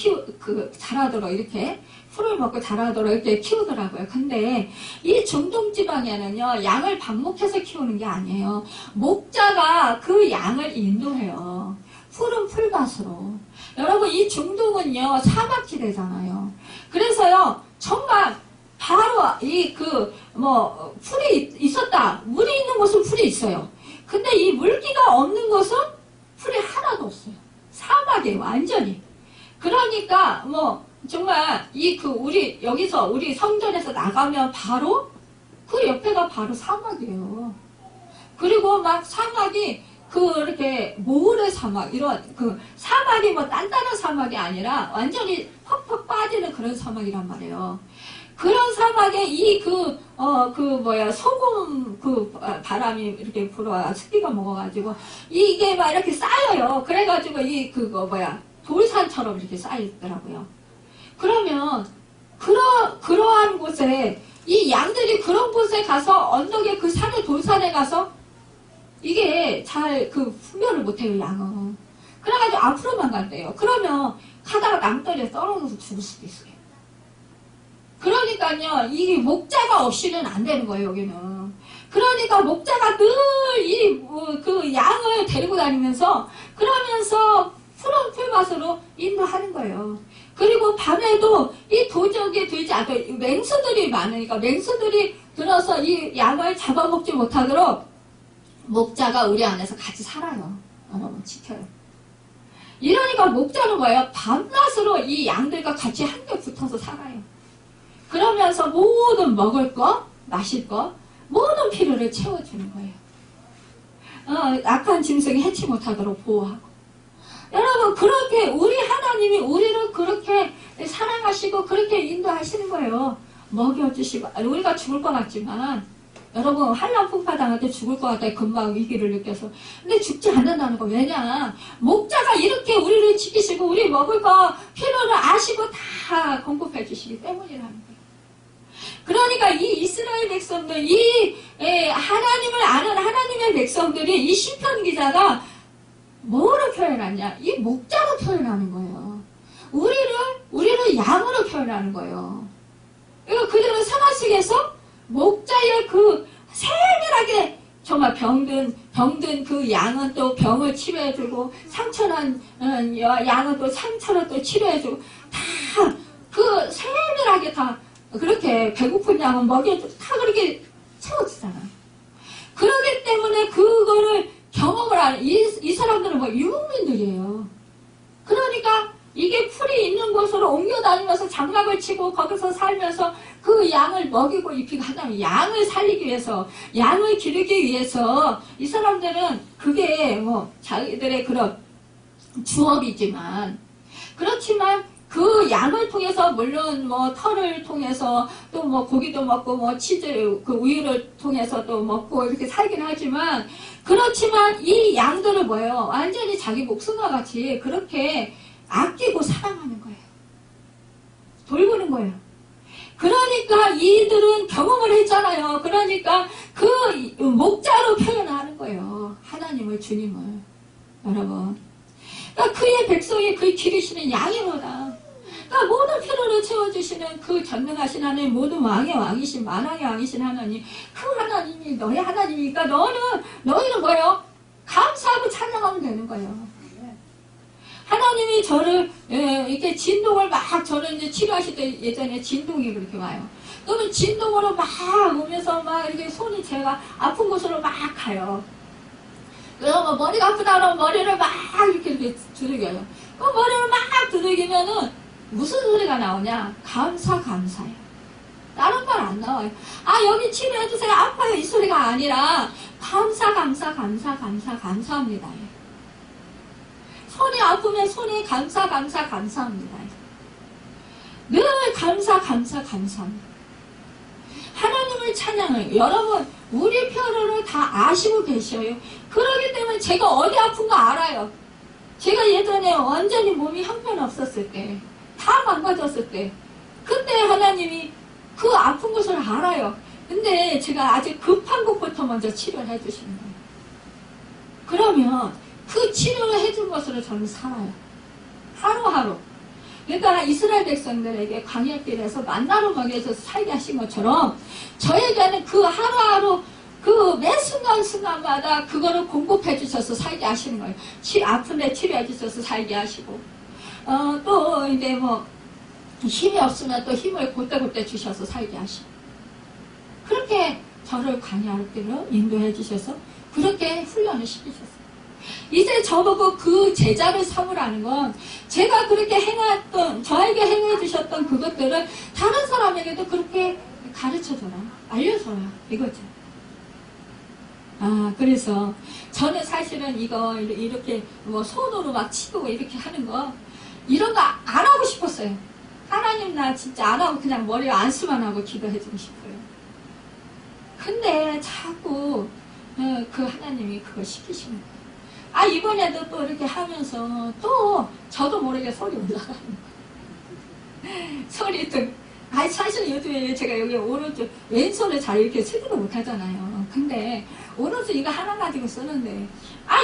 Speaker 1: 자라도록 이렇게 풀을 먹고 자라도록 이렇게 키우더라고요. 근데 이 중동 지방에는요, 양을 방목해서 키우는 게 아니에요. 목자가 그 양을 인도해요. 풀은 풀밭으로. 여러분, 이 중동은요, 사막지대잖아요. 그래서요, 정말 바로 풀이 있었다. 물이 있는 곳은 풀이 있어요. 근데 이 물기가 없는 곳은 풀이 하나도 없어요. 사막이에요, 완전히. 그러니까 뭐 정말 우리 여기서 우리 성전에서 나가면 바로 그 옆에가 바로 사막이에요. 그리고 막 사막이 이렇게 모래 사막, 이런 사막이 뭐 단단한 사막이 아니라 완전히 퍽퍽 빠지는 그런 사막이란 말이에요. 그런 사막에 소금 바람이 이렇게 불어와 습기가 먹어가지고 이게 막 이렇게 쌓여요. 그래가지고 돌산처럼 이렇게 쌓이더라고요. 그러면 그러한 곳에 이 양들이 그런 곳에 가서 언덕에 그 산에 돌산에 가서 이게 잘 분별을 못해요, 양은. 그래가지고 앞으로만 간대요. 그러면 가다가 낭떠러지에 떨어져서 죽을 수도 있어요. 그러니까요, 이 목자가 없이는 안 되는 거예요, 여기는. 그러니까 목자가 늘 그 양을 데리고 다니면서, 그러면서 푸른 풀밭으로 인도하는 거예요. 그리고 밤에도 이 도적에 들지 않고 맹수들이 많으니까 맹수들이 들어서 이 양을 잡아먹지 못하도록 목자가 우리 안에서 같이 살아요. 여러분, 지켜요. 이러니까 목자는 뭐예요? 밤낮으로 이 양들과 같이 함께 붙어서 살아요. 그러면서 모든 먹을 거, 마실 거, 모든 필요를 채워주는 거예요. 악한 짐승이 해치 못하도록 보호하고. 여러분, 그렇게 우리 하나님이 우리를 그렇게 사랑하시고 그렇게 인도하시는 거예요. 먹여주시고. 우리가 죽을 것 같지만 여러분, 한란 풍파 당할 때 죽을 것 같아. 금방 위기를 느껴서. 근데 죽지 않는다는 거. 왜냐? 목자가 이렇게 우리를 지키시고 우리 먹을 거 필요를 아시고 다 공급해 주시기 때문이라는 거예요. 그러니까 이 이스라엘 백성들, 하나님을 아는 하나님의 백성들이 이 시편 기자가 뭐로 표현하냐? 이 목자로 표현하는 거예요. 우리를 양으로 표현하는 거예요. 이거 그대로 성화식에서 목자의 세밀하게 정말 병든 그 양은 또 병을 치료해주고, 상처난 양은 또 상처를 또 치료해주고, 다 세밀하게 다 그렇게 배고픈 양은 먹여주고 다 그렇게 채워주잖아. 그러기 때문에 그거를 경험을 하는 이 사람들은 유목민들이에요. 그러니까 이게 풀이 있는 곳으로 옮겨 다니면서 장막을 치고 거기서 살면서 그 양을 먹이고 입히고 하다 양을 살리기 위해서, 양을 기르기 위해서 이 사람들은 그게 자기들의 그런 주업이지만, 그렇지만 그 양을 통해서 물론 털을 통해서 또 고기도 먹고 치즈 우유를 통해서 또 먹고 이렇게 살긴 하지만, 그렇지만 이 양들을 뭐예요? 완전히 자기 목숨과 같이 그렇게 아끼고 사랑하는 거예요. 돌보는 거예요. 그러니까 이들은 경험을 했잖아요. 그러니까 그 목자로 표현하는 거예요. 하나님을, 주님을. 여러분. 그러니까 그의 백성이 그 기르시는 양이로다. 그러니까 모든 필요를 채워주시는 그 전능하신 하나님, 모든 왕의 왕이신, 만왕의 왕이신 하나님, 그 하나님이 너의 하나님이니까 너희는 뭐예요? 감사하고 찬양하면 되는 거예요. 하나님이 저를 이렇게 진동을 저를 이제 치료하실 때 예전에 진동이 그렇게 와요. 그러면 진동으로 막 오면서 이렇게 손이 제가 아픈 곳으로 막 가요. 그러면 머리가 아프다 그러면 머리를 막 이렇게 두들겨요. 그 머리를 막 두들기면은 무슨 소리가 나오냐? 감사예요. 다른 말 안 나와요. 여기 치료해주세요. 아파요. 이 소리가 아니라 감사합니다. 손이 아프면 손이 감사합니다. 늘 감사합니다. 하나님을 찬양해요. 여러분, 우리 필요를 다 아시고 계셔요. 그러기 때문에 제가 어디 아픈 거 알아요. 제가 예전에 완전히 몸이 형편없었을 때, 다 망가졌을 때, 그때 하나님이 그 아픈 것을 알아요. 근데 제가 아주 급한 것부터 먼저 치료를 해주시는 거예요. 그러면 그 치료를 해준 것으로 저는 살아요. 하루하루. 그러니까 이스라엘 백성들에게 광야길에서 만나로 먹여서 살게 하신 것처럼 저에게는 그 하루하루 매 순간순간마다 그거를 공급해 주셔서 살게 하시는 거예요. 아픈데 치료해 주셔서 살게 하시고, 또 이제 힘이 없으면 또 힘을 그때 주셔서 살게 하시고, 그렇게 저를 광야길로 인도해 주셔서 그렇게 훈련을 시키셨어요. 이제 저보고 그 제자를 삼으라는 건 제가 그렇게 행했던, 저에게 행해 주셨던 그것들을 다른 사람에게도 그렇게 가르쳐줘라, 알려줘라, 이거죠. 그래서 저는 사실은 이거 이렇게 뭐 손으로 막 치고 이렇게 하는 거, 이런 거 안 하고 싶었어요. 하나님 나 진짜 안 하고 그냥 머리에 안수만 하고 기도해주고 싶어요. 근데 자꾸 그 하나님이 그걸 시키시는 거예요. 이번에도 또 이렇게 하면서 또 저도 모르게 소리 올라가는 거예요. 소리 또 사실 요즘에 제가 여기 오른쪽 왼손을 잘 이렇게 쓰지도 못하잖아요. 근데 오른손 이거 하나 가지고 쓰는데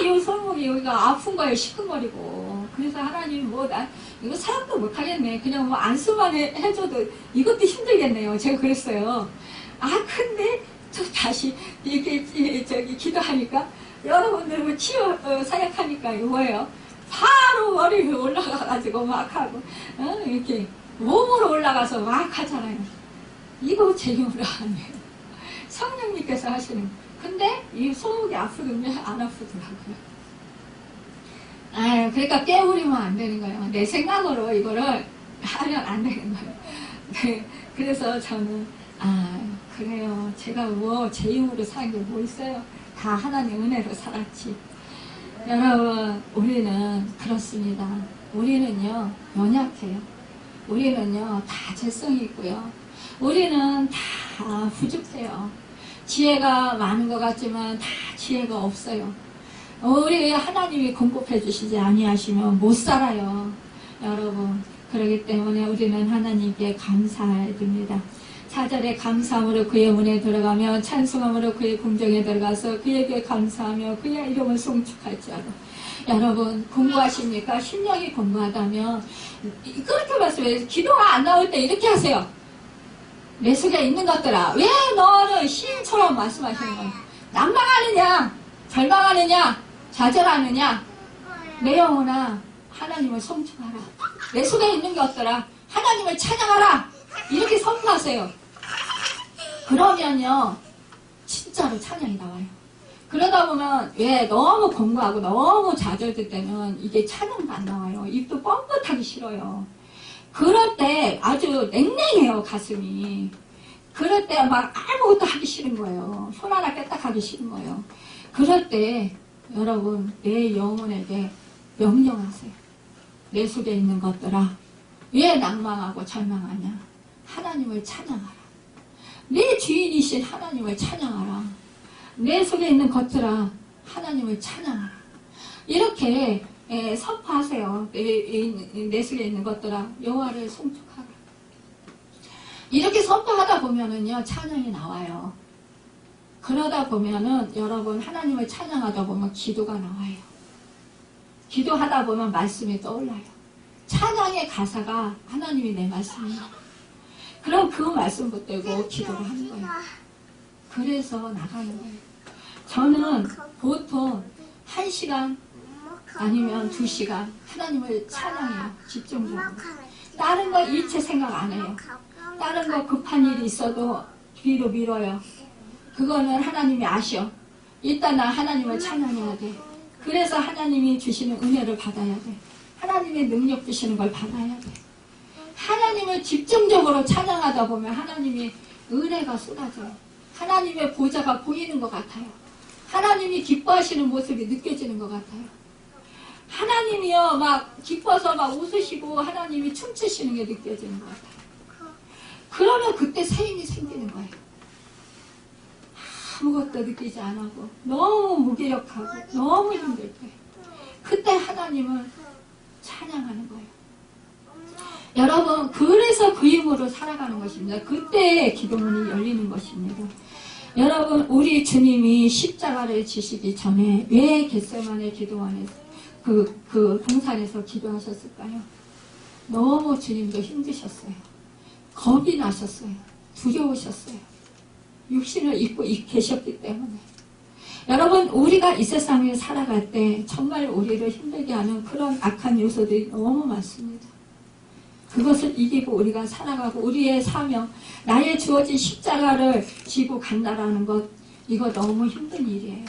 Speaker 1: 이 손목이 여기가 아픈 거예요. 시큰거리고. 그래서 하나님 나 이거 사용도 못하겠네. 그냥 뭐 안수만 해줘도 이것도 힘들겠네요. 제가 그랬어요. 근데 저 다시 이렇게 기도하니까 여러분들 뭐 치유 사역하니까 뭐예요? 바로 머리 위에 올라가가지고 막 하고 이렇게 몸으로 올라가서 막 하잖아요. 이거 제 힘으로 안 해요. 성령님께서 하시는. 근데 이 손목이 아프군요. 안 아프더라고요. 그러니까 깨우리면 안 되는 거예요. 내 생각으로 이거를 하면 안 되는 거예요. 네, 그래서 저는 그래요. 제가 뭐 제 힘으로 산 게 뭐 있어요. 다 하나님 은혜로 살았지. 여러분, 우리는 그렇습니다. 우리는요 연약해요. 우리는요 다 죄성이 있고요. 우리는 다 부족해요. 지혜가 많은 것 같지만 다 지혜가 없어요. 우리 하나님이 공급해 주시지 아니하시면 못 살아요. 여러분, 그렇기 때문에 우리는 하나님께 하야 됩니다. 4절에 감사함으로 그의 문에 들어가며 찬송함으로 그의 궁정에 들어가서 그에게 감사하며 그의 이름을 송축할지어다. 여러분, 공부하십니까? 심령이 공부하다면 그렇게 말씀해요. 기도가 안 나올 때 이렇게 하세요. 내 속에 있는 것들아, 왜 너는 시인처럼 말씀하시는 거야? 난망하느냐? 절망하느냐? 좌절하느냐? 내 영혼아, 하나님을 송축하라. 내 속에 있는 것들아, 하나님을 찬양하라. 이렇게 선포하세요. 그러면요 진짜로 찬양이 나와요. 그러다 보면 왜 너무 공부하고 너무 좌절될 때는 이게 찬양도 안 나와요. 입도 뻥긋하기 싫어요. 그럴 때 아주 냉랭해요, 가슴이. 그럴 때 막 아무것도 하기 싫은 거예요. 손 하나 깨딱하기 싫은 거예요. 그럴 때 여러분, 내 영혼에게 명령하세요. 내 속에 있는 것들아, 왜 낭망하고 절망하냐? 하나님을 찬양하라. 내 주인이신 하나님을 찬양하라. 내 속에 있는 것들아, 하나님을 찬양하라. 이렇게 선포하세요. 내 속에 있는 것들아, 여호와를 송축하라. 이렇게 선포하다 보면은요 찬양이 나와요. 그러다 보면은 여러분, 하나님을 찬양하다 보면 기도가 나와요. 기도하다 보면 말씀이 떠올라요. 찬양의 가사가 하나님이 내 말씀이에요. 그럼 그 말씀 붙들고 기도를 하는 거예요. 그래서 나가는 거예요. 저는 보통 1시간 아니면 2시간 하나님을 찬양해요. 집중적으로. 다른 거 일체 생각 안 해요. 다른 거 급한 일이 있어도 뒤로 밀어요. 그거는 하나님이 아셔. 일단 나 하나님을 찬양해야 돼. 그래서 하나님이 주시는 은혜를 받아야 돼. 하나님의 능력 주시는 걸 받아야 돼. 하나님을 집중적으로 찬양하다 보면 하나님이 은혜가 쏟아져요. 하나님의 보좌가 보이는 것 같아요. 하나님이 기뻐하시는 모습이 느껴지는 것 같아요. 하나님이요 막 기뻐서 막 웃으시고 하나님이 춤추시는 게 느껴지는 것 같아요. 그러면 그때 새 힘이 생기는 거예요. 아무것도 느끼지 않고 너무 무기력하고 너무 힘들 때 그때 하나님을 찬양하는 거예요. 여러분, 그래서 그 힘으로 살아가는 것입니다. 그때 기도문이 열리는 것입니다. 여러분, 우리 주님이 십자가를 지시기 전에 왜 겟세마네 기도원에서 그 동산에서 기도하셨을까요? 너무 주님도 힘드셨어요. 겁이 나셨어요. 두려우셨어요. 육신을 입고 계셨기 때문에. 여러분, 우리가 이 세상에 살아갈 때 정말 우리를 힘들게 하는 그런 악한 요소들이 너무 많습니다. 그것을 이기고 우리가 살아가고 우리의 사명, 나의 주어진 십자가를 지고 간다라는 것, 이거 너무 힘든 일이에요.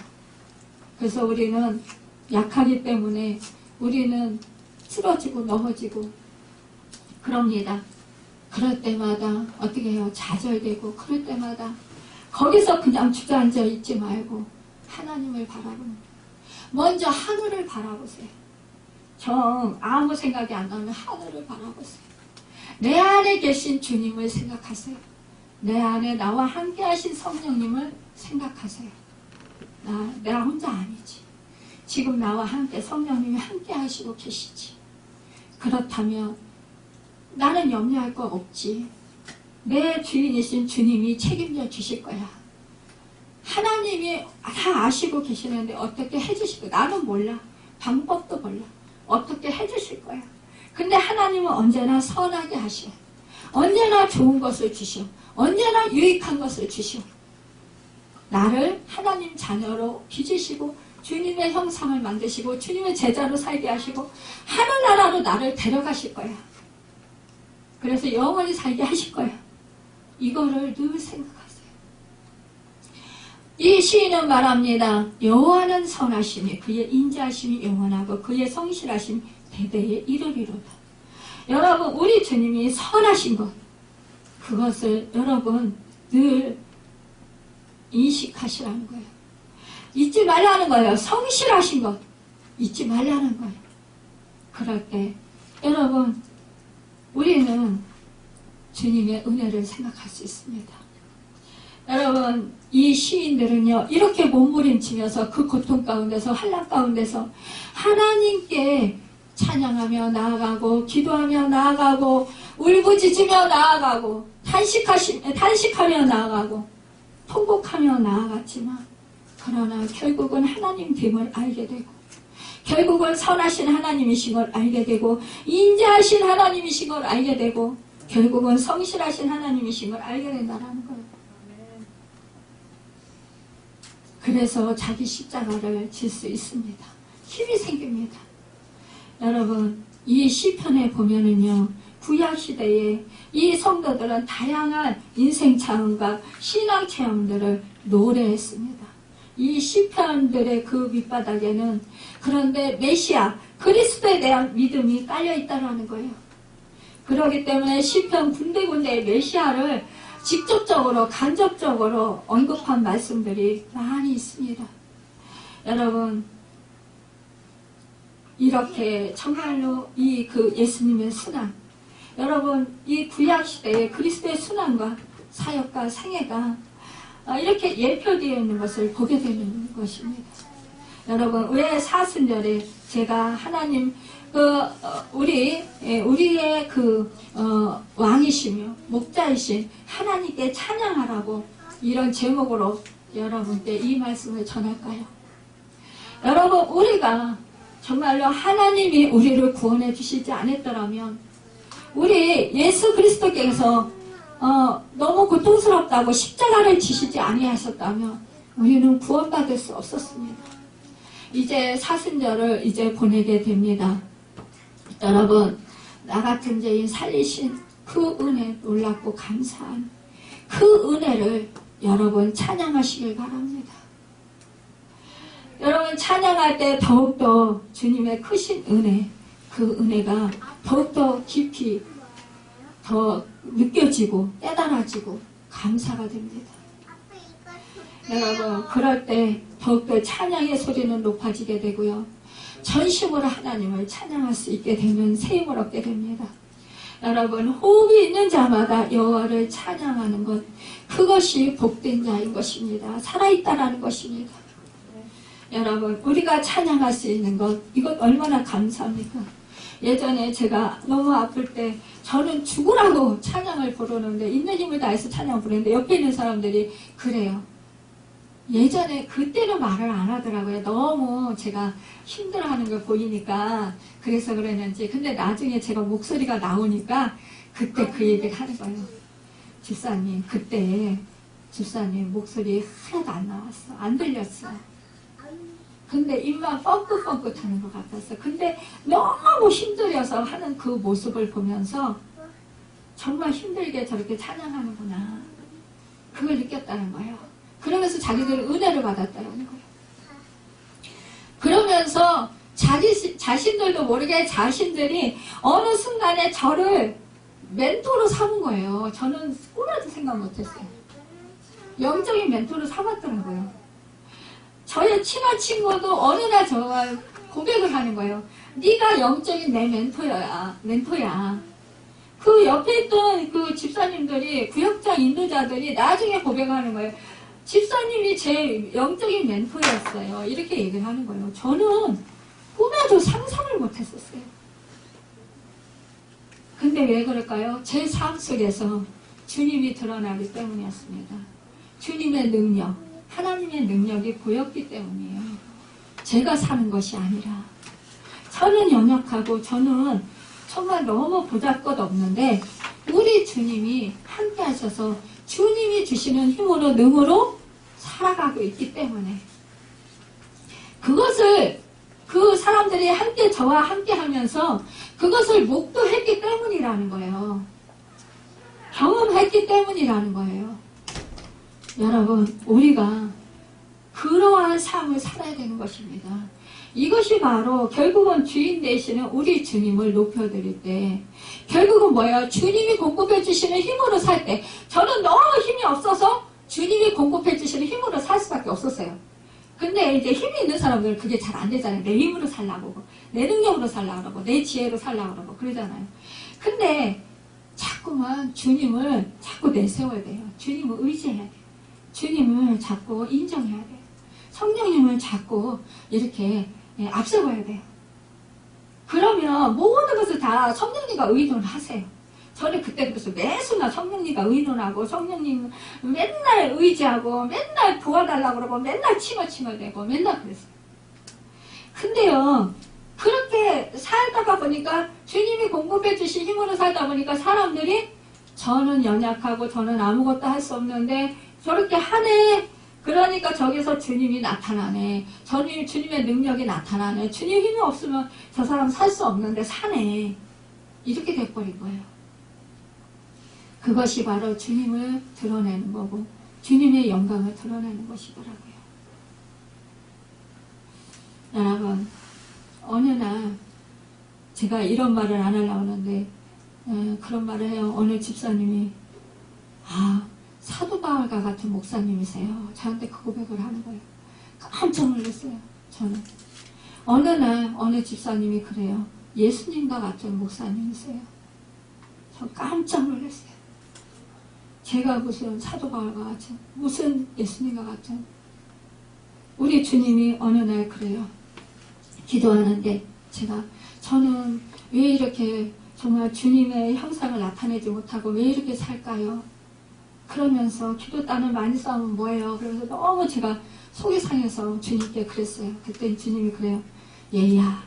Speaker 1: 그래서 우리는 약하기 때문에 우리는 쓰러지고 넘어지고 그럽니다. 그럴 때마다 어떻게 해요? 좌절되고 그럴 때마다 거기서 그냥 주저앉아 있지 말고 하나님을 바라보는, 먼저 하늘을 바라보세요. 정 아무 생각이 안 나면 하늘을 바라보세요. 내 안에 계신 주님을 생각하세요. 내 안에 나와 함께 하신 성령님을 생각하세요. 내가 혼자 아니지. 지금 나와 함께 성령님이 함께 하시고 계시지. 그렇다면 나는 염려할 거 없지. 내 주인이신 주님이 책임져 주실 거야. 하나님이 다 아시고 계시는데 어떻게 해주실 거야. 나는 몰라. 방법도 몰라. 어떻게 해주실 거야. 근데 하나님은 언제나 선하게 하셔. 언제나 좋은 것을 주시오. 언제나 유익한 것을 주시오. 나를 하나님 자녀로 빚으시고 주님의 형상을 만드시고 주님의 제자로 살게 하시고 하늘나라로 나를 데려가실 거야. 그래서 영원히 살게 하실 거야. 이거를 늘 생각하세요. 이 시인은 말합니다. 여호와는 선하시니 그의 인자하심이 영원하고 그의 성실하심이 대대에 이르리로다. 여러분, 우리 주님이 선하신 것, 그것을 여러분 늘 인식하시라는 거예요. 잊지 말라는 거예요. 성실하신 것 잊지 말라는 거예요. 그럴 때 여러분 우리는 주님의 은혜를 생각할 수 있습니다. 여러분, 이 시인들은요 이렇게 몸부림치면서 그 고통 가운데서 환난 가운데서 하나님께 찬양하며 나아가고 기도하며 나아가고 울부짖으며 나아가고 단식하며 나아가고 통곡하며 나아갔지만 그러나 결국은 하나님 됨을 알게 되고 결국은 선하신 하나님이신 걸 알게 되고 인자하신 하나님이신 걸 알게 되고 결국은 성실하신 하나님이신 걸 알게 된다는 거예요. 그래서 자기 십자가를 질 수 있습니다. 힘이 생깁니다. 여러분, 이 시편에 보면은요 구약시대에 이 성도들은 다양한 인생 체험과 신앙 체험들을 노래했습니다. 이 시편들의 그 밑바닥에는 그런데 메시아 그리스도에 대한 믿음이 깔려있다는 거예요. 그렇기 때문에 시편 군데군데 메시아를 직접적으로 간접적으로 언급한 말씀들이 많이 있습니다. 여러분, 이렇게 정말로 이 그 예수님의 순환, 여러분 이 구약시대의 그리스도의 순환과 사역과 생애가 이렇게 예표되어 있는 것을 보게 되는 것입니다. 여러분, 왜 사순절에 제가 하나님 우리의 왕이시며 목자이신 하나님께 찬양하라고 이런 제목으로 여러분께 이 말씀을 전할까요? 여러분, 우리가 정말로 하나님이 우리를 구원해 주시지 않았더라면 우리 예수 그리스도께서 너무 고통스럽다고 십자가를 지시지 아니하셨다면 우리는 구원받을 수 없었습니다. 이제 사순절을 이제 보내게 됩니다. 여러분, 나 같은 죄인 살리신 그 은혜, 놀랍고 감사한 그 은혜를 여러분 찬양하시길 바랍니다. 여러분, 찬양할 때 더욱더 주님의 크신 은혜, 그 은혜가 더욱더 깊이 더 느껴지고 깨달아지고 감사가 됩니다. 여러분, 그럴 때 더욱더 찬양의 소리는 높아지게 되고요. 전심으로 하나님을 찬양할 수 있게 되면 세임을 얻게 됩니다. 여러분, 호흡이 있는 자마다 여호와를 찬양하는 것, 그것이 복된 자인 것입니다. 살아있다라는 것입니다. 여러분, 우리가 찬양할 수 있는 것, 이것 얼마나 감사합니까? 예전에 제가 너무 아플 때 저는 죽으라고 찬양을 부르는데, 있는 힘을 다해서 찬양을 부르는데 옆에 있는 사람들이 그래요. 예전에 그때는 말을 안 하더라고요. 너무 제가 힘들어하는 걸 보이니까 그래서 그랬는지. 근데 나중에 제가 목소리가 나오니까 그때 그 얘기를 하는 거예요. 집사님, 그때 집사님 목소리 하나도 안 나왔어. 안 들렸어. 근데 입만 뻥긋뻥긋 하는 것 같았어. 근데 너무 힘들어서 하는 그 모습을 보면서 정말 힘들게 저렇게 찬양하는구나. 그걸 느꼈다는 거예요. 그러면서 자기들 은혜를 받았다는 거예요. 자신들도 모르게 자신들이 어느 순간에 저를 멘토로 삼은 거예요. 저는 꿈에도 생각 못했어요. 영적인 멘토로 삼았더라고요. 저의 친한 친구도 어느 날 저와 고백을 하는 거예요. 네가 영적인 내 멘토야. 그 옆에 있던 그 집사님들이, 구역장 인도자들이 나중에 고백하는 거예요. 집사님이 제 영적인 멘토였어요. 이렇게 얘기를 하는 거예요. 저는 꿈에도 상상을 못했었어요. 근데 왜 그럴까요? 제 삶 속에서 주님이 드러나기 때문이었습니다. 주님의 능력, 하나님의 능력이 보였기 때문이에요. 제가 사는 것이 아니라. 저는 연약하고 저는 정말 너무 보잘것없는데 우리 주님이 함께 하셔서 주님이 주시는 힘으로 능으로 살아가고 있기 때문에 그것을 그 사람들이 함께 저와 함께 하면서 그것을 목도했기 때문이라는 거예요. 경험했기 때문이라는 거예요. 여러분, 우리가 그러한 삶을 살아야 되는 것입니다. 이것이 바로 결국은 주인 되시는 우리 주님을 높여드릴 때 결국은 뭐예요? 주님이 공급해 주시는 힘으로 살 때 저는 너무 힘이 없어서 주님이 공급해 주시는 힘으로 살 수밖에 없었어요. 근데 이제 힘이 있는 사람들은 그게 잘 안 되잖아요. 내 힘으로 살라고 그러고 내 능력으로 살라고 그러고 내 지혜로 살라고 그러고 그러잖아요. 근데 자꾸만 주님을 자꾸 내세워야 돼요. 주님을 의지해야 돼요. 주님을 자꾸 인정해야 돼요. 성령님을 자꾸 이렇게 앞세워야 돼요. 그러면 모든 것을 다 성령님과 의논하세요. 저는 그때 그래서 매순간 성령님과 의논하고 성령님 맨날 의지하고 맨날 도와달라고 그러고 맨날 칭얼칭얼대고 맨날 그랬어요. 근데요, 그렇게 살다가 보니까 주님이 공급해 주신 힘으로 살다 보니까 사람들이 저는 연약하고 저는 아무것도 할 수 없는데 저렇게 하네. 그러니까 저기서 주님이 나타나네. 주님의 능력이 나타나네. 주님 힘이 없으면 저 사람 살 수 없는데 사네. 이렇게 돼버린 거예요. 그것이 바로 주님을 드러내는 거고 주님의 영광을 드러내는 것이더라고요. 여러분, 어느 날 제가 이런 말을 안 하려고 하는데 그런 말을 해요. 어느 집사님이 사도 바울과 같은 목사님이세요. 저한테 그 고백을 하는 거예요. 깜짝 놀랐어요. 저는. 어느 날 어느 집사님이 그래요. 예수님과 같은 목사님이세요. 저 깜짝 놀랐어요. 제가 무슨 사도 바울과 같은, 무슨 예수님과 같은. 우리 주님이 어느 날 그래요. 기도하는데 저는 왜 이렇게 정말 주님의 형상을 나타내지 못하고 왜 이렇게 살까요? 그러면서 기도 따는 많이 싸우면 뭐예요? 그래서 너무 제가 속이 상해서 주님께 그랬어요. 그때 주님이 그래요. 얘야,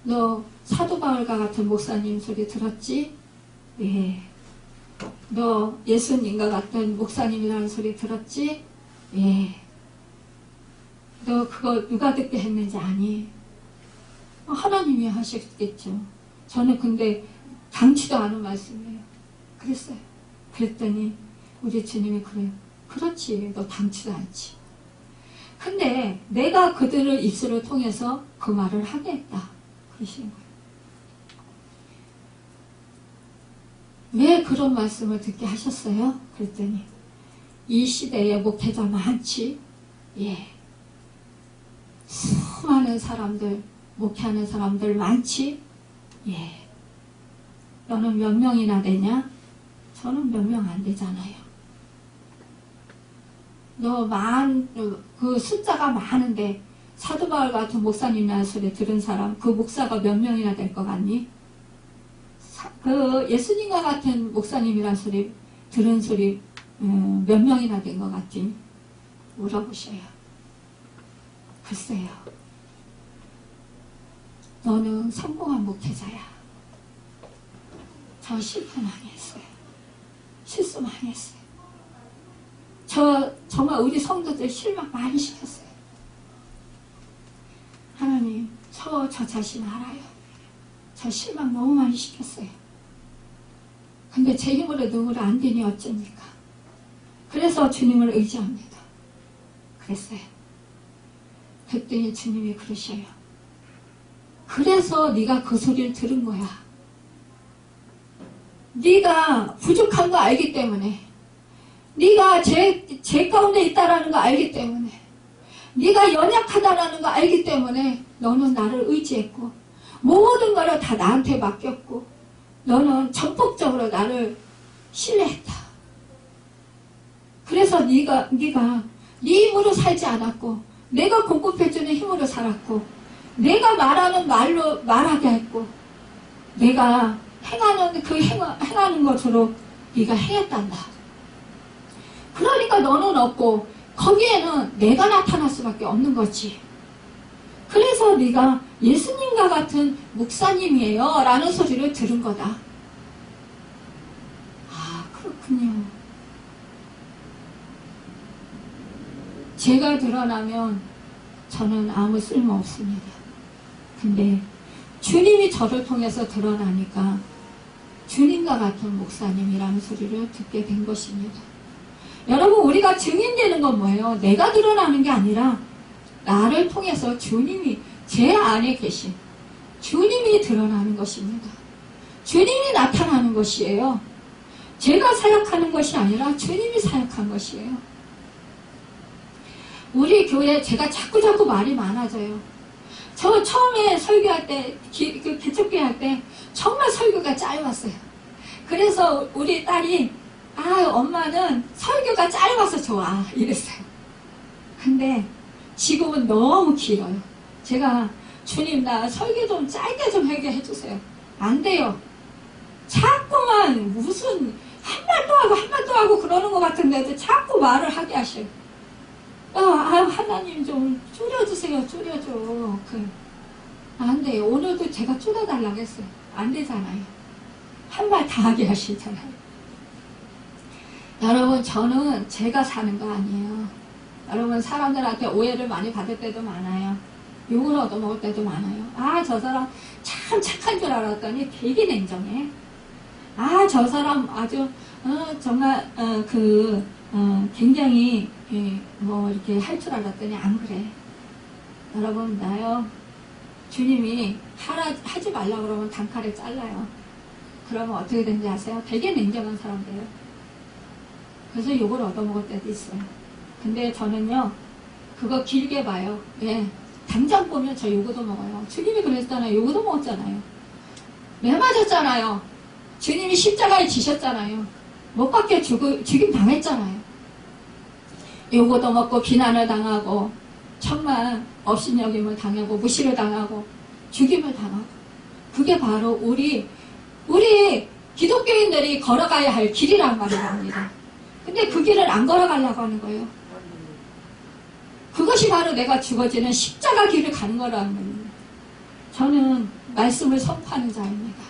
Speaker 1: 너 사도 바울과 같은 목사님 소리 들었지? 예. 너 예수님과 같은 목사님이라는 소리 들었지? 예. 너 그거 누가 듣게 했는지 아니? 하나님이 하셨겠죠. 저는 근데 당치도 않은 말씀이에요. 그랬어요. 그랬더니 우리 주님이 그래요. 그렇지. 너 당치도 않지. 근데 내가 그들을 입술을 통해서 그 말을 하게 했다. 그러시는 거예요. 왜 그런 말씀을 듣게 하셨어요? 그랬더니 이 시대에 목회자 많지? 예. 수많은 사람들, 목회하는 사람들 많지? 예. 너는 몇 명이나 되냐? 저는 몇 명 안 되잖아요. 그 숫자가 많은데 사도 바울 같은 목사님이라는 소리 들은 사람, 그 목사가 몇 명이나 될 것 같니? 그 예수님과 같은 목사님이라는 소리 들은 소리 몇 명이나 된 것 같지? 물어보셔요. 글쎄요. 너는 성공한 목회자야. 저 실패 많이 했어요. 실수 많이 했어요. 정말 우리 성도들 실망 많이 시켰어요. 하나님, 저 자신 알아요. 저 실망 너무 많이 시켰어요. 근데 제 힘으로 능으로 안 되니 어쩝니까? 그래서 주님을 의지합니다. 그랬어요. 그랬더니 주님이 그러셔요. 그래서 네가 그 소리를 들은 거야. 네가 부족한 거 알기 때문에, 네가 죄 가운데 있다라는 거 알기 때문에, 네가 연약하다라는 거 알기 때문에 너는 나를 의지했고 모든 거를 다 나한테 맡겼고 너는 전폭적으로 나를 신뢰했다. 그래서 네가 네 힘으로 살지 않았고 내가 공급해주는 힘으로 살았고 내가 말하는 말로 말하게 했고 내가 행하는 것으로 네가 행했단다. 그러니까 너는 없고 거기에는 내가 나타날 수밖에 없는 거지. 그래서 네가 예수님과 같은 목사님이에요 라는 소리를 들은 거다. 아, 그렇군요. 제가 드러나면 저는 아무 쓸모 없습니다. 근데 주님이 저를 통해서 드러나니까 주님과 같은 목사님이라는 소리를 듣게 된 것입니다. 여러분, 우리가 증인되는 건 뭐예요? 내가 드러나는 게 아니라 나를 통해서 주님이 제 안에 계신 주님이 드러나는 것입니다. 주님이 나타나는 것이에요. 제가 사역하는 것이 아니라 주님이 사역한 것이에요. 우리 교회 제가 자꾸 말이 많아져요. 저 처음에 설교할 때, 개척교회 할 때 정말 설교가 짧았어요. 그래서 우리 딸이 엄마는 설교가 짧아서 좋아 이랬어요. 근데 지금은 너무 길어요. 제가 주님 나 설교 좀 짧게 좀 하게 해주세요. 안 돼요. 자꾸만 무슨 한 말 또 하고 그러는 것 같은데도 자꾸 말을 하게 하셔요. 하나님 좀 줄여주세요. 줄여줘. 안 돼요. 오늘도 제가 줄여달라고 했어요. 안 되잖아요. 한 말 다 하게 하시잖아요. 여러분, 저는 제가 사는 거 아니에요. 여러분, 사람들한테 오해를 많이 받을 때도 많아요. 욕을 얻어먹을 때도 많아요. 저 사람 참 착한 줄 알았더니 되게 냉정해. 저 사람 아주 정말 굉장히 이렇게 할 줄 알았더니 안 그래. 여러분, 나요 주님이 하지 말라고 그러면 단칼에 잘라요. 그러면 어떻게 되는지 아세요? 되게 냉정한 사람 돼요. 그래서 욕을 얻어먹을 때도 있어요. 근데 저는요 그거 길게 봐요. 당장 보면 저 욕 얻어먹어요. 주님이 그랬잖아요. 욕 얻어먹었잖아요. 매 맞았잖아요. 주님이 십자가에 지셨잖아요. 못 박혀 죽임 당했잖아요. 욕 얻어먹고 비난을 당하고 정말 업신여김을 당하고 무시를 당하고 죽임을 당하고 그게 바로 우리 기독교인들이 걸어가야 할 길이란 말을 합니다. 근데 그 길을 안 걸어가려고 하는 거예요. 그것이 바로 내가 죽어지는 십자가 길을 가는 거라는 겁니다. 저는 말씀을 선포하는 자입니다.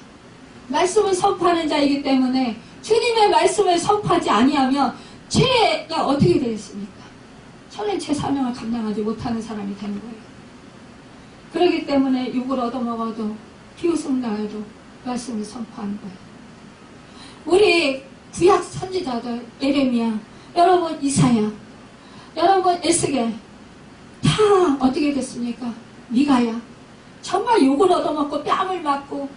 Speaker 1: 말씀을 선포하는 자이기 때문에 주님의 말씀을 선포하지 아니하면 죄가 어떻게 되겠습니까? 저는 제 사명을 감당하지 못하는 사람이 되는 거예요. 그렇기 때문에 욕을 얻어먹어도 비웃음 당해도 말씀을 선포하는 거예요. 우리 구약 선지자들 예레미야, 여러분 이사야, 여러분 에스겔 다 어떻게 됐습니까? 미가야 정말 욕을 얻어먹고 뺨을 맞고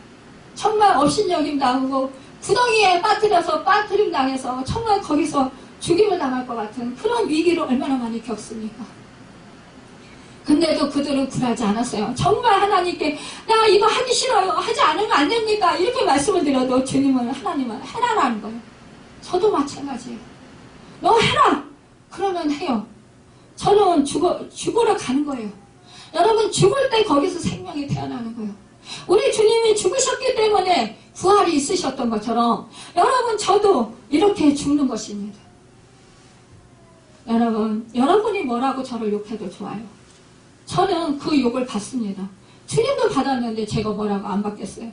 Speaker 1: 정말 업신여김 당하고 구덩이에 빠뜨림 당해서 정말 거기서 죽임을 당할 것 같은 그런 위기를 얼마나 많이 겪습니까? 근데도 그들은 굴하지 않았어요. 정말 하나님께 나 이거 하기 싫어요. 하지 않으면 안 됩니까? 이렇게 말씀을 드려도 하나님은 해라라는 거예요. 저도 마찬가지예요. 너 해라! 그러면 해요. 저는 죽으러 가는 거예요. 여러분, 죽을 때 거기서 생명이 태어나는 거예요. 우리 주님이 죽으셨기 때문에 부활이 있으셨던 것처럼 여러분, 저도 이렇게 죽는 것입니다. 여러분이 뭐라고 저를 욕해도 좋아요. 저는 그 욕을 받습니다. 주님도 받았는데 제가 뭐라고 안 받겠어요.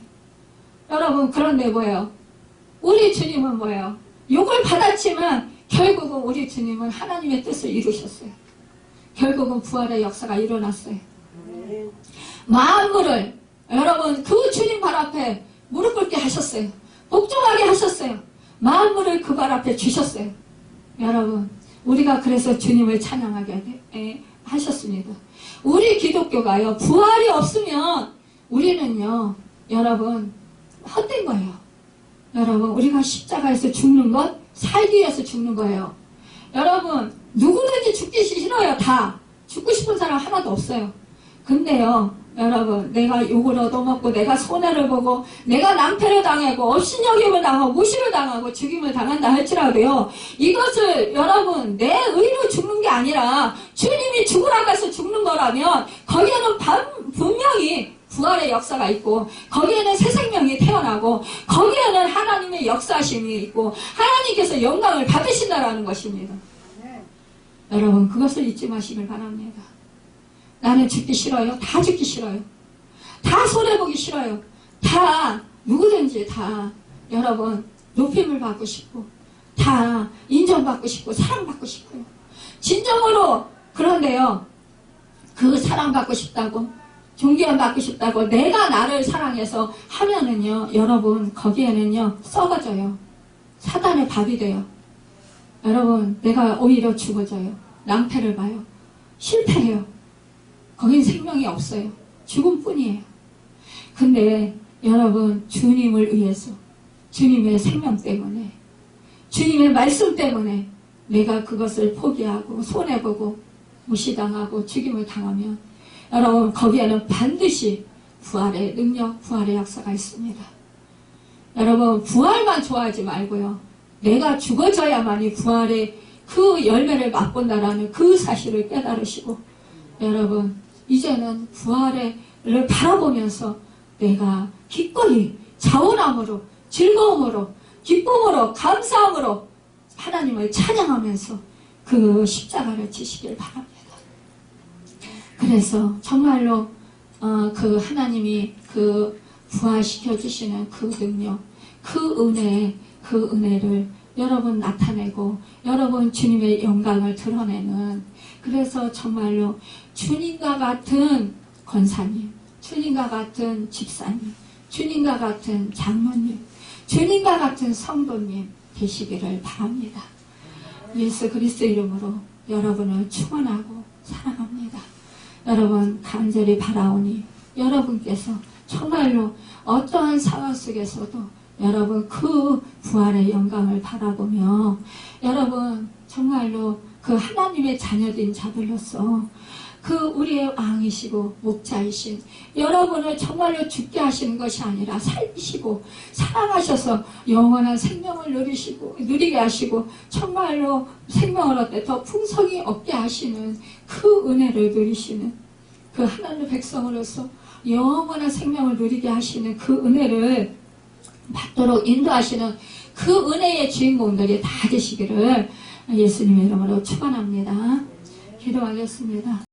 Speaker 1: 여러분, 그런데 뭐예요? 우리 주님은 뭐예요? 욕을 받았지만 결국은 우리 주님은 하나님의 뜻을 이루셨어요. 결국은 부활의 역사가 일어났어요. 만물을 여러분 그 주님 발 앞에 무릎 꿇게 하셨어요. 복종하게 하셨어요. 만물을 그 발 앞에 주셨어요. 여러분, 우리가 그래서 주님을 찬양하게 하셨습니다. 우리 기독교가요, 부활이 없으면 우리는요, 여러분, 헛된 거예요. 여러분, 우리가 십자가에서 죽는 건 살기 위해서 죽는 거예요. 여러분, 누구든지 죽기 싫어요. 다. 죽고 싶은 사람 하나도 없어요. 근데요, 여러분, 내가 욕을 얻어먹고, 내가 손해를 보고, 내가 낭패를 당하고, 업신여김을 당하고, 무시를 당하고, 죽임을 당한다 할지라도요, 이것을 여러분, 내 의로 죽는 게 아니라, 주님이 죽으라고 해서 죽는 거라면, 거기에는 분명히 부활의 역사가 있고, 거기에는 새 생명이 태어나고, 거기에는 하나님의 역사심이 있고, 하나님께서 영광을 받으신다라는 것입니다. 여러분, 그것을 잊지 마시길 바랍니다. 나는 죽기 싫어요. 다 죽기 싫어요. 다 손해보기 싫어요. 다 누구든지 다 여러분 높임을 받고 싶고 다 인정받고 싶고 사랑받고 싶고요. 진정으로 그런데요. 그 사랑받고 싶다고 존경받고 싶다고 내가 나를 사랑해서 하면은요. 여러분 거기에는요. 썩어져요. 사단의 밥이 돼요. 여러분 내가 오히려 죽어져요. 낭패를 봐요. 실패해요. 거긴 생명이 없어요. 죽음뿐이에요. 근데 여러분 주님을 위해서 주님의 생명 때문에 주님의 말씀 때문에 내가 그것을 포기하고 손해보고 무시당하고 죽임을 당하면 여러분 거기에는 반드시 부활의 능력, 부활의 역사가 있습니다. 여러분 부활만 좋아하지 말고요. 내가 죽어져야만이 부활의 그 열매를 맛본다라는 그 사실을 깨달으시고 여러분 이제는 부활을 바라보면서 내가 기꺼이 자원함으로 즐거움으로 기쁨으로 감사함으로 하나님을 찬양하면서 그 십자가를 지시길 바랍니다. 그래서 정말로 그 하나님이 그 부활시켜 주시는 그 능력, 그 은혜를 여러분 나타내고 여러분 주님의 영광을 드러내는 그래서 정말로 주님과 같은 권사님, 주님과 같은 집사님, 주님과 같은 장로님, 주님과 같은 성도님 되시기를 바랍니다. 예수 그리스도 이름으로 여러분을 축원하고 사랑합니다. 여러분 간절히 바라오니 여러분께서 정말로 어떠한 상황 속에서도 여러분 그 부활의 영광을 바라보며 여러분 정말로 그 하나님의 자녀된 자들로서 그 우리의 왕이시고 목자이신 여러분을 정말로 죽게 하시는 것이 아니라 살리시고 사랑하셔서 영원한 생명을 누리게 하시고 정말로 생명을 얻되 더 풍성히 얻게 하시는 그 은혜를 누리시는 그 하나님의 백성으로서 영원한 생명을 누리게 하시는 그 은혜를 받도록 인도하시는 그 은혜의 주인공들이 다 되시기를 예수님의 이름으로 축원합니다. 기도하겠습니다.